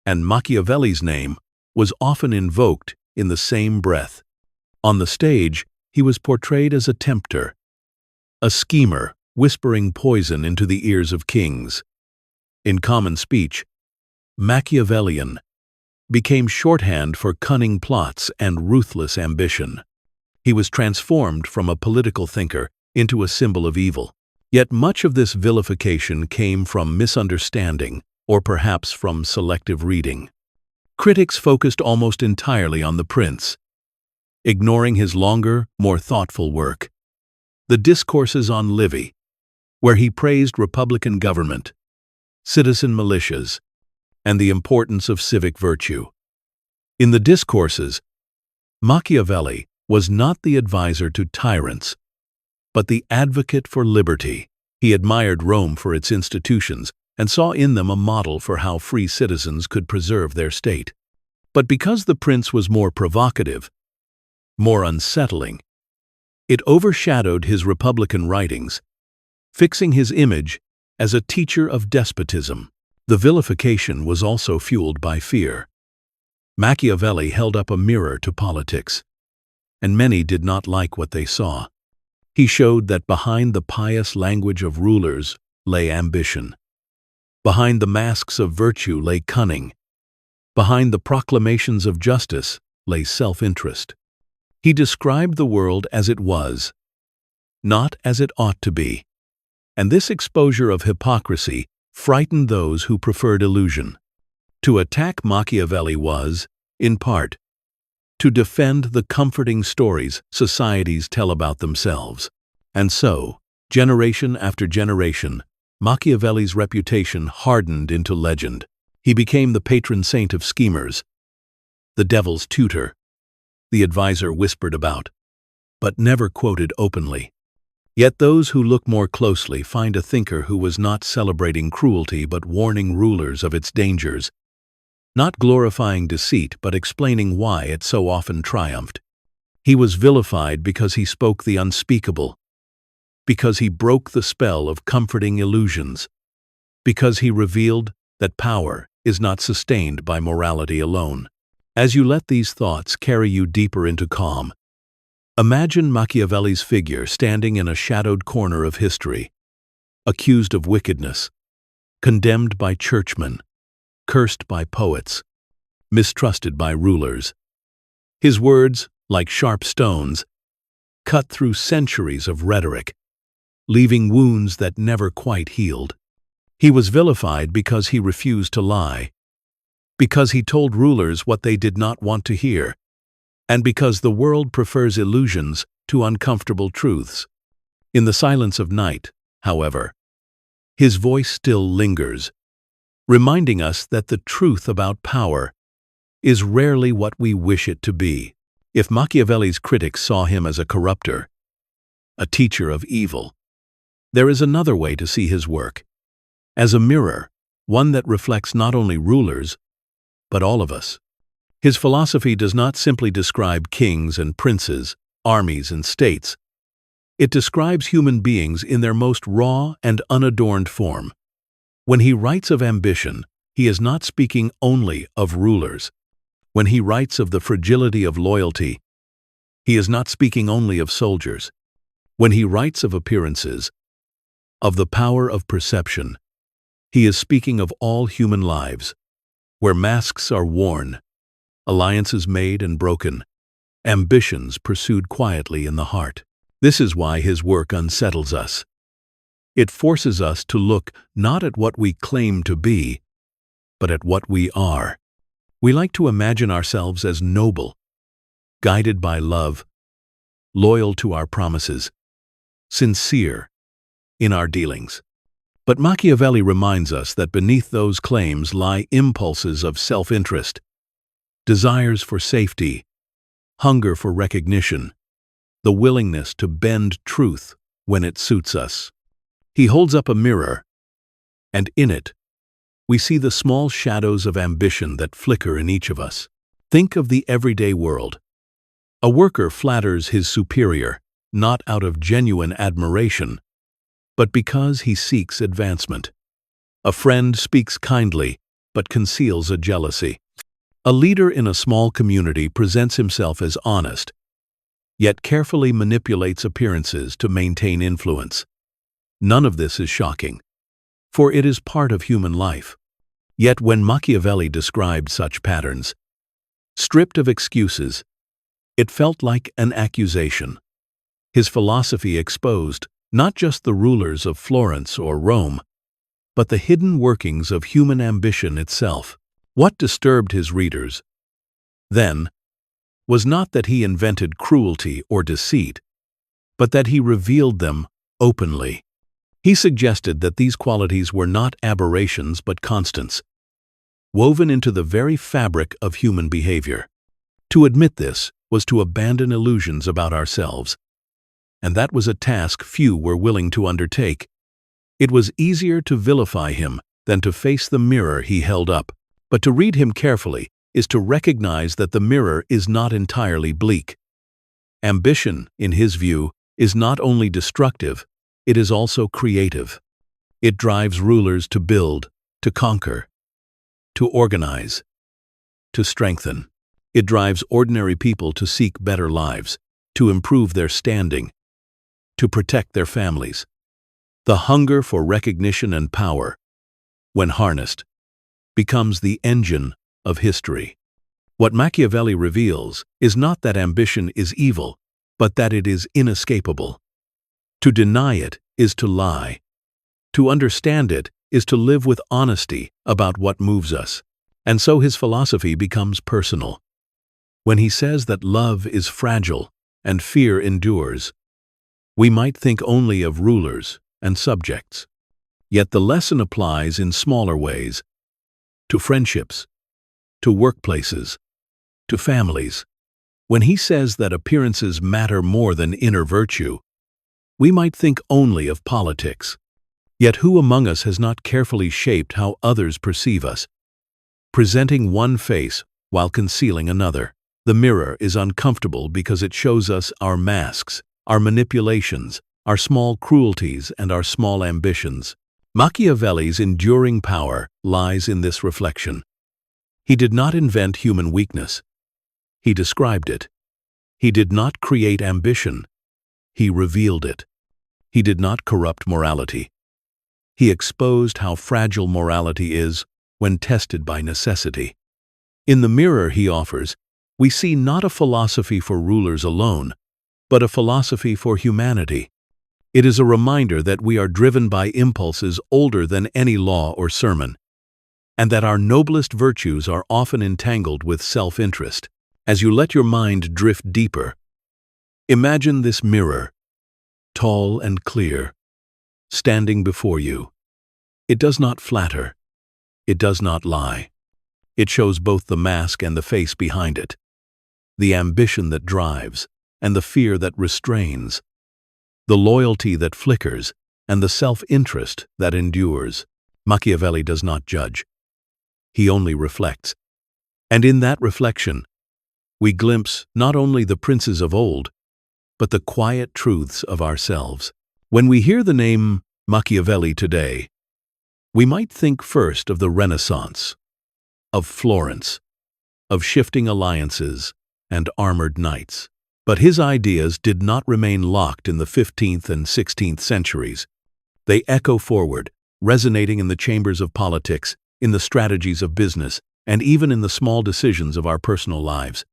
and Machiavelli's name was often invoked in the same breath. On the stage, he was portrayed as a tempter, a schemer whispering poison into the ears of kings. In common speech, Machiavellian became shorthand for cunning plots and ruthless ambition. He was transformed from a political thinker into a symbol of evil. Yet much of this vilification came from misunderstanding, or perhaps from selective reading. Critics focused almost entirely on the prince, ignoring his longer, more thoughtful work. The Discourses on Livy, where he praised republican government, citizen militias, and the importance of civic virtue. In the Discourses, Machiavelli was not the advisor to tyrants, but the advocate for liberty. He admired Rome for its institutions and saw in them a model for how free citizens could preserve their state. But because the prince was more provocative, more unsettling, it overshadowed his republican writings, fixing his image as a teacher of despotism. The vilification was also fueled by fear. Machiavelli held up a mirror to politics, and many did not like what they saw. He showed that behind the pious language of rulers lay ambition. Behind the masks of virtue lay cunning. Behind the proclamations of justice lay self-interest. He described the world as it was, not as it ought to be. And this exposure of hypocrisy frightened those who preferred illusion. To attack Machiavelli was, in part, to defend the comforting stories societies tell about themselves. And so, generation after generation, Machiavelli's reputation hardened into legend. He became the patron saint of schemers, the devil's tutor, the advisor whispered about, but never quoted openly. Yet those who look more closely find a thinker who was not celebrating cruelty but warning rulers of its dangers, not glorifying deceit but explaining why it so often triumphed. He was vilified because he spoke the unspeakable, because he broke the spell of comforting illusions, because he revealed that power is not sustained by morality alone. As you let these thoughts carry you deeper into calm, imagine Machiavelli's figure standing in a shadowed corner of history, accused of wickedness, condemned by churchmen, cursed by poets, mistrusted by rulers. His words, like sharp stones, cut through centuries of rhetoric, leaving wounds that never quite healed. He was vilified because he refused to lie, because he told rulers what they did not want to hear, and because the world prefers illusions to uncomfortable truths. In the silence of night, however, his voice still lingers, reminding us that the truth about power is rarely what we wish it to be. If Machiavelli's critics saw him as a corrupter, a teacher of evil, there is another way to see his work, as a mirror, one that reflects not only rulers, but all of us. His philosophy does not simply describe kings and princes, armies and states. It describes human beings in their most raw and unadorned form. When he writes of ambition, he is not speaking only of rulers. When he writes of the fragility of loyalty, he is not speaking only of soldiers. When he writes of appearances, of the power of perception, he is speaking of all human lives, where masks are worn, alliances made and broken, ambitions pursued quietly in the heart. This is why his work unsettles us. It forces us to look not at what we claim to be, but at what we are. We like to imagine ourselves as noble, guided by love, loyal to our promises, sincere in our dealings. But Machiavelli reminds us that beneath those claims lie impulses of self-interest, desires for safety, hunger for recognition, the willingness to bend truth when it suits us. He holds up a mirror, and in it, we see the small shadows of ambition that flicker in each of us. Think of the everyday world. A worker flatters his superior, not out of genuine admiration, but because he seeks advancement. A friend speaks kindly, but conceals a jealousy. A leader in a small community presents himself as honest, yet carefully manipulates appearances to maintain influence. None of this is shocking, for it is part of human life. Yet when Machiavelli described such patterns, stripped of excuses, it felt like an accusation. His philosophy exposed not just the rulers of Florence or Rome, but the hidden workings of human ambition itself. What disturbed his readers, then, was not that he invented cruelty or deceit, but that he revealed them openly. He suggested that these qualities were not aberrations but constants, woven into the very fabric of human behavior. To admit this was to abandon illusions about ourselves, and that was a task few were willing to undertake. It was easier to vilify him than to face the mirror he held up. But to read him carefully is to recognize that the mirror is not entirely bleak. Ambition, in his view, is not only destructive, it is also creative. It drives rulers to build, to conquer, to organize, to strengthen. It drives ordinary people to seek better lives, to improve their standing, to protect their families. The hunger for recognition and power, when harnessed, becomes the engine of history. What Machiavelli reveals is not that ambition is evil, but that it is inescapable. To deny it is to lie. To understand it is to live with honesty about what moves us. And so his philosophy becomes personal. When he says that love is fragile and fear endures, we might think only of rulers and subjects. Yet the lesson applies in smaller ways, to friendships, to workplaces, to families. When he says that appearances matter more than inner virtue, we might think only of politics. Yet who among us has not carefully shaped how others perceive us, presenting one face while concealing another? The mirror is uncomfortable because it shows us our masks, our manipulations, our small cruelties, and our small ambitions. Machiavelli's enduring power lies in this reflection. He did not invent human weakness. He described it. He did not create ambition. He revealed it. He did not corrupt morality. He exposed how fragile morality is when tested by necessity. In the mirror he offers, we see not a philosophy for rulers alone, but a philosophy for humanity. It is a reminder that we are driven by impulses older than any law or sermon, and that our noblest virtues are often entangled with self-interest. As you let your mind drift deeper, imagine this mirror, tall and clear, standing before you. It does not flatter. It does not lie. It shows both the mask and the face behind it, the ambition that drives and the fear that restrains, the loyalty that flickers, and the self-interest that endures. Machiavelli does not judge. He only reflects. And in that reflection, we glimpse not only the princes of old, but the quiet truths of ourselves. When we hear the name Machiavelli today, we might think first of the Renaissance, of Florence, of shifting alliances and armored knights. But his ideas did not remain locked in the 15th and 16th centuries. They echo forward, resonating in the chambers of politics, in the strategies of business, and even in the small decisions of our personal lives.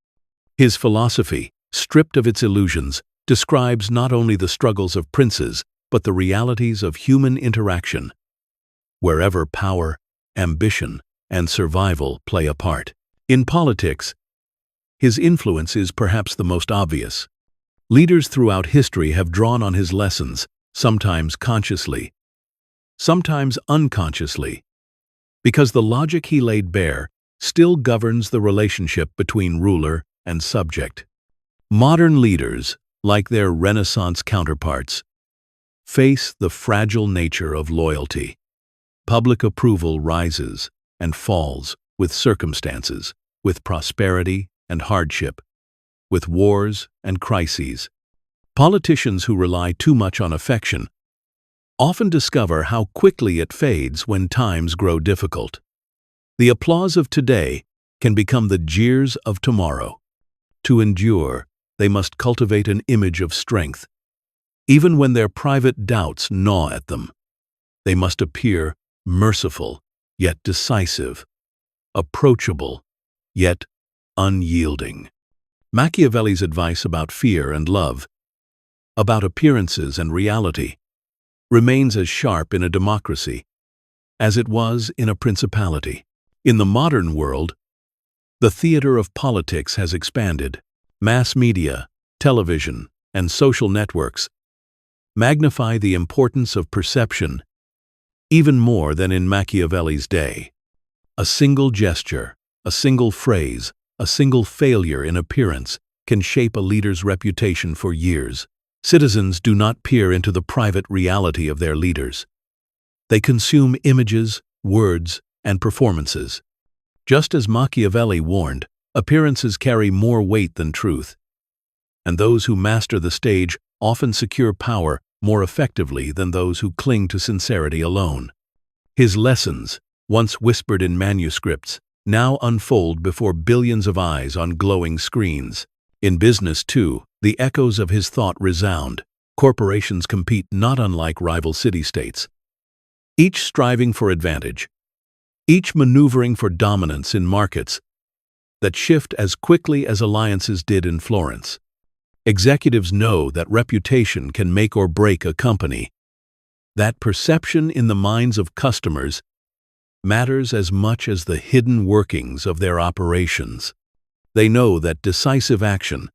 His philosophy, stripped of its illusions, describes not only the struggles of princes, but the realities of human interaction, wherever power, ambition, and survival play a part. In politics, his influence is perhaps the most obvious. Leaders throughout history have drawn on his lessons, sometimes consciously, sometimes unconsciously, because the logic he laid bare still governs the relationship between ruler and subject. Modern leaders, like their Renaissance counterparts, face the fragile nature of loyalty. Public approval rises and falls with circumstances, with prosperity and hardship, with wars and crises. Politicians who rely too much on affection often discover how quickly it fades when times grow difficult. The applause of today can become the jeers of tomorrow. To endure, they must cultivate an image of strength. Even when their private doubts gnaw at them, they must appear merciful, yet decisive, approachable, yet unyielding. Machiavelli's advice about fear and love, about appearances and reality, remains as sharp in a democracy as it was in a principality. In the modern world, the theater of politics has expanded. Mass media, television, and social networks magnify the importance of perception even more than in Machiavelli's day. A single gesture, a single phrase, a single failure in appearance can shape a leader's reputation for years. Citizens do not peer into the private reality of their leaders. They consume images, words, and performances. Just as Machiavelli warned, appearances carry more weight than truth, and those who master the stage often secure power more effectively than those who cling to sincerity alone. His lessons, once whispered in manuscripts, now unfold before billions of eyes on glowing screens. In business, too, the echoes of his thought resound. Corporations compete not unlike rival city-states, each striving for advantage, each maneuvering for dominance in markets that shift as quickly as alliances did in Florence. Executives know that reputation can make or break a company, that perception in the minds of customers matters as much as the hidden workings of their operations. They know that decisive action,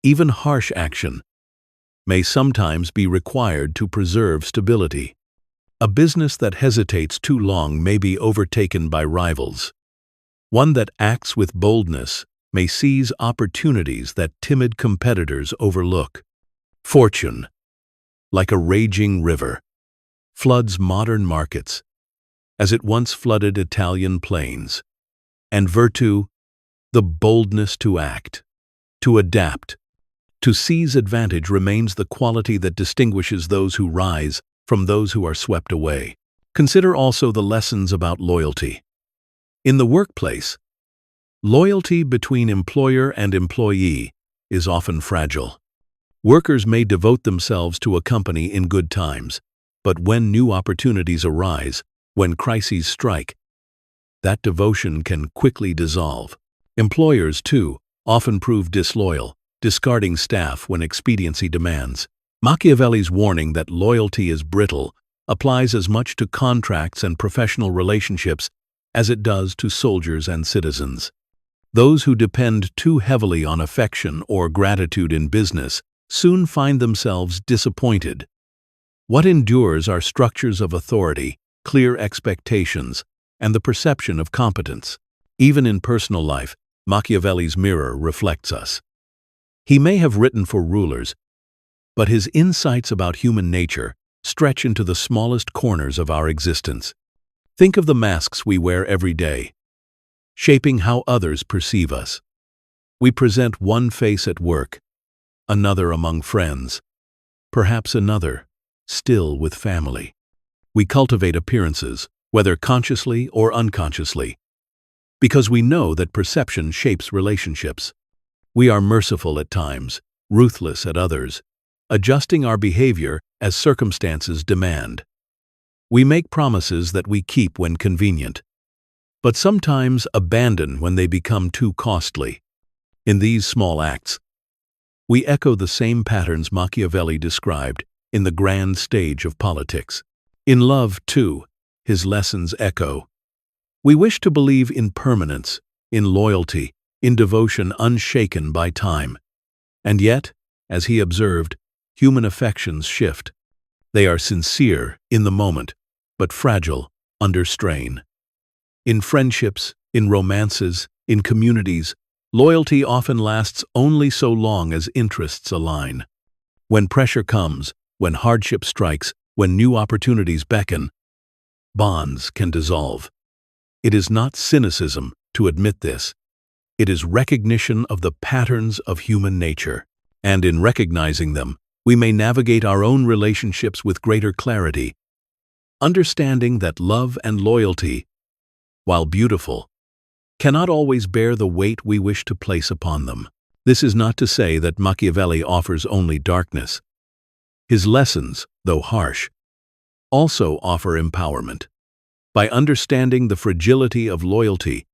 even harsh action, may sometimes be required to preserve stability. A business that hesitates too long may be overtaken by rivals. One that acts with boldness may seize opportunities that timid competitors overlook. Fortune, like a raging river, floods modern markets, as it once flooded Italian plains. And virtue, the boldness to act, to adapt, to seize advantage remains the quality that distinguishes those who rise from those who are swept away. Consider also the lessons about loyalty. In the workplace, loyalty between employer and employee is often fragile. Workers may devote themselves to a company in good times, but when new opportunities arise, when crises strike, that devotion can quickly dissolve. Employers, too, often prove disloyal, discarding staff when expediency demands. Machiavelli's warning that loyalty is brittle applies as much to contracts and professional relationships as it does to soldiers and citizens. Those who depend too heavily on affection or gratitude in business soon find themselves disappointed. What endures are structures of authority, clear expectations, and the perception of competence. Even in personal life, Machiavelli's mirror reflects us. He may have written for rulers, but his insights about human nature stretch into the smallest corners of our existence. Think of the masks we wear every day, shaping how others perceive us. We present one face at work, another among friends, perhaps another still with family. We cultivate appearances, whether consciously or unconsciously, because we know that perception shapes relationships. We are merciful at times, ruthless at others, adjusting our behavior as circumstances demand. We make promises that we keep when convenient, but sometimes abandon when they become too costly. In these small acts, we echo the same patterns Machiavelli described in the grand stage of politics. In love, too, his lessons echo. We wish to believe in permanence, in loyalty, in devotion unshaken by time. And yet, as he observed, human affections shift. They are sincere in the moment, but fragile under strain. In friendships, In romances, in communities, loyalty often lasts only so long as interests align. When pressure comes, when hardship strikes, when new opportunities beckon, bonds can dissolve. It is not cynicism to admit this. It is recognition of the patterns of human nature. And in recognizing them, we may navigate our own relationships with greater clarity, understanding that love and loyalty, while beautiful, cannot always bear the weight we wish to place upon them. This is not to say that Machiavelli offers only darkness. His lessons, though harsh, also offer empowerment. By understanding the fragility of loyalty,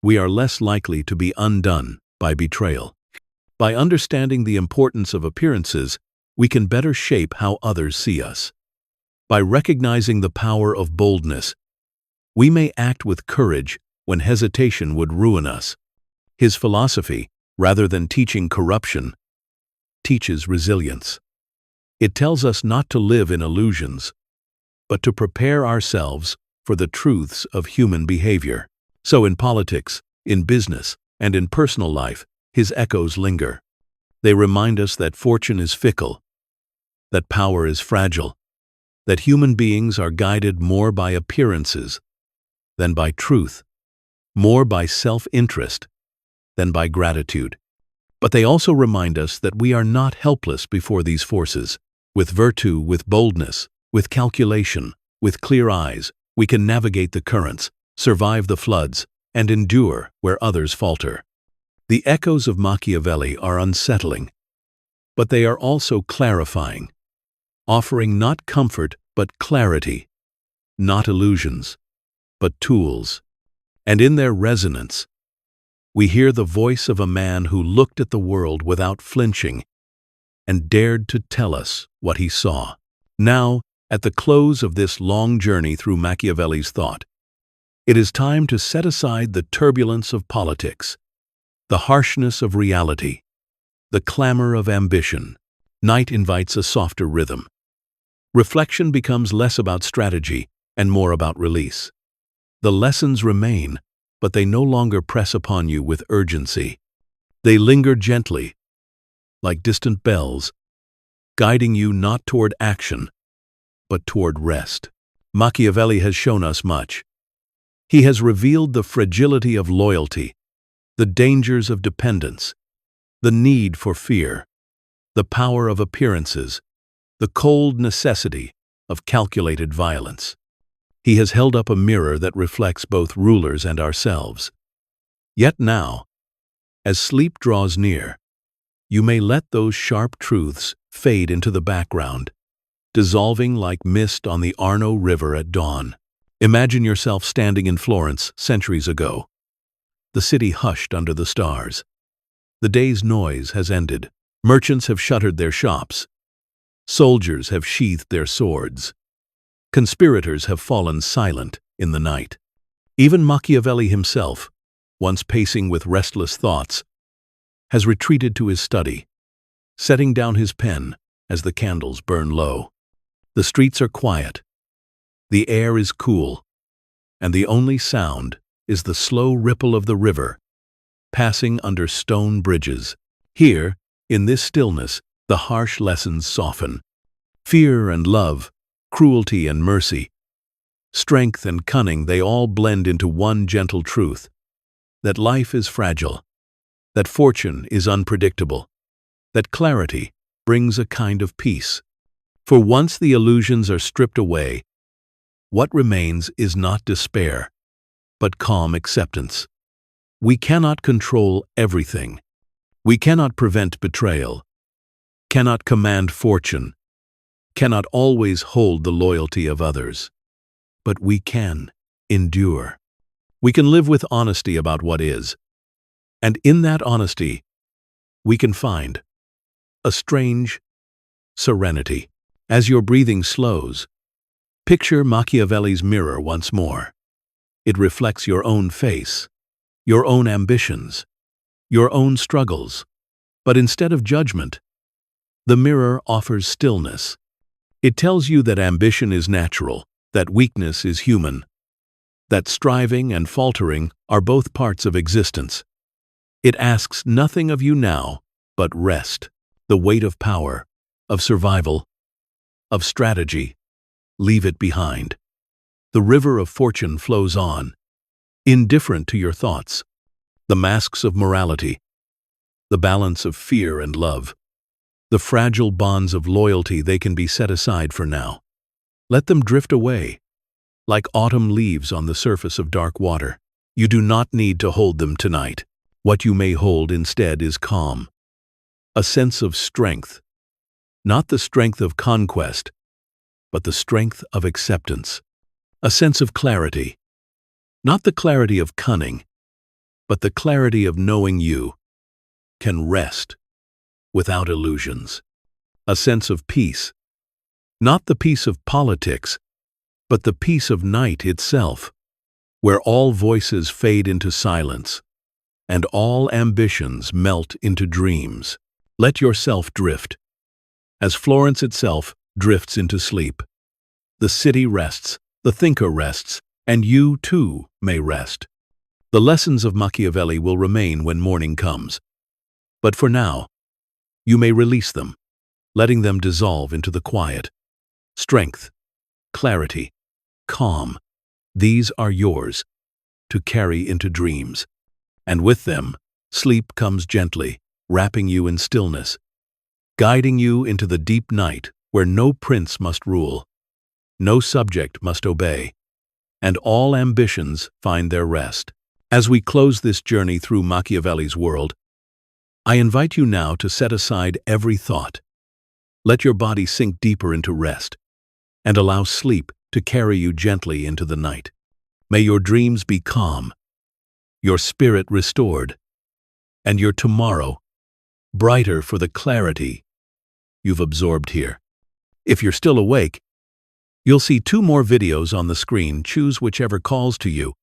we are less likely to be undone by betrayal. By understanding the importance of appearances, we can better shape how others see us. By recognizing the power of boldness, we may act with courage when hesitation would ruin us. His philosophy, rather than teaching corruption, teaches resilience. It tells us not to live in illusions, but to prepare ourselves for the truths of human behavior. So in politics, in business, and in personal life, his echoes linger. They remind us that fortune is fickle, that power is fragile, that human beings are guided more by appearances than by truth, more by self-interest than by gratitude. But they also remind us that we are not helpless before these forces. With virtue, with boldness, with calculation, with clear eyes, we can navigate the currents, survive the floods, and endure where others falter. The echoes of Machiavelli are unsettling, but they are also clarifying, offering not comfort but clarity, not illusions, but tools. And in their resonance, we hear the voice of a man who looked at the world without flinching and dared to tell us what he saw. Now, at the close of this long journey through Machiavelli's thought, it is time to set aside the turbulence of politics, the harshness of reality, the clamor of ambition. Night invites a softer rhythm. Reflection becomes less about strategy and more about release. The lessons remain, but they no longer press upon you with urgency. They linger gently, like distant bells, guiding you not toward action, but toward rest. Machiavelli has shown us much. He has revealed the fragility of loyalty, the dangers of dependence, the need for fear, the power of appearances, the cold necessity of calculated violence. He has held up a mirror that reflects both rulers and ourselves. Yet now, as sleep draws near, you may let those sharp truths fade into the background, dissolving like mist on the Arno River at dawn. Imagine yourself standing in Florence centuries ago. The city hushed under the stars. The day's noise has ended. Merchants have shuttered their shops. Soldiers have sheathed their swords. Conspirators have fallen silent in the night. Even Machiavelli himself, once pacing with restless thoughts, has retreated to his study, setting down his pen as the candles burn low. The streets are quiet. The air is cool, and the only sound is the slow ripple of the river, passing under stone bridges. Here, in this stillness, the harsh lessons soften. Fear and love, cruelty and mercy, strength and cunning, they all blend into one gentle truth: that life is fragile, that fortune is unpredictable, that clarity brings a kind of peace. For once the illusions are stripped away, what remains is not despair, but calm acceptance. We cannot control everything. We cannot prevent betrayal, cannot command fortune, cannot always hold the loyalty of others. But we can endure. We can live with honesty about what is. And in that honesty, we can find a strange serenity. As your breathing slows, picture Machiavelli's mirror once more. It reflects your own face, your own ambitions, your own struggles. But instead of judgment, the mirror offers stillness. It tells you that ambition is natural, that weakness is human, that striving and faltering are both parts of existence. It asks nothing of you now but rest, the weight of power, of survival, of strategy. Leave it behind. The river of fortune flows on, indifferent to your thoughts, the masks of morality, the balance of fear and love, the fragile bonds of loyalty. They can be set aside for now. Let them drift away, like autumn leaves on the surface of dark water. You do not need to hold them tonight. What you may hold instead is calm, a sense of strength, not the strength of conquest, but the strength of acceptance, a sense of clarity, not the clarity of cunning, but the clarity of knowing you can rest without illusions, a sense of peace, not the peace of politics, but the peace of night itself, where all voices fade into silence and all ambitions melt into dreams. Let yourself drift, as Florence itself drifts into sleep. The city rests, the thinker rests, and you too may rest. The lessons of Machiavelli will remain when morning comes. But for now, you may release them, letting them dissolve into the quiet. Strength, clarity, calm, these are yours to carry into dreams. And with them, sleep comes gently, wrapping you in stillness, guiding you into the deep night where no prince must rule, no subject must obey, and all ambitions find their rest. As we close this journey through Machiavelli's world, I invite you now to set aside every thought. Let your body sink deeper into rest, and allow sleep to carry you gently into the night. May your dreams be calm, your spirit restored, and your tomorrow brighter for the clarity you've absorbed here. If you're still awake, you'll see 2 more videos on the screen. Choose whichever calls to you,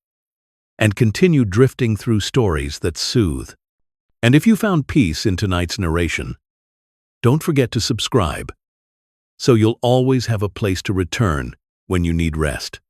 and continue drifting through stories that soothe. And if you found peace in tonight's narration, don't forget to subscribe, so you'll always have a place to return when you need rest.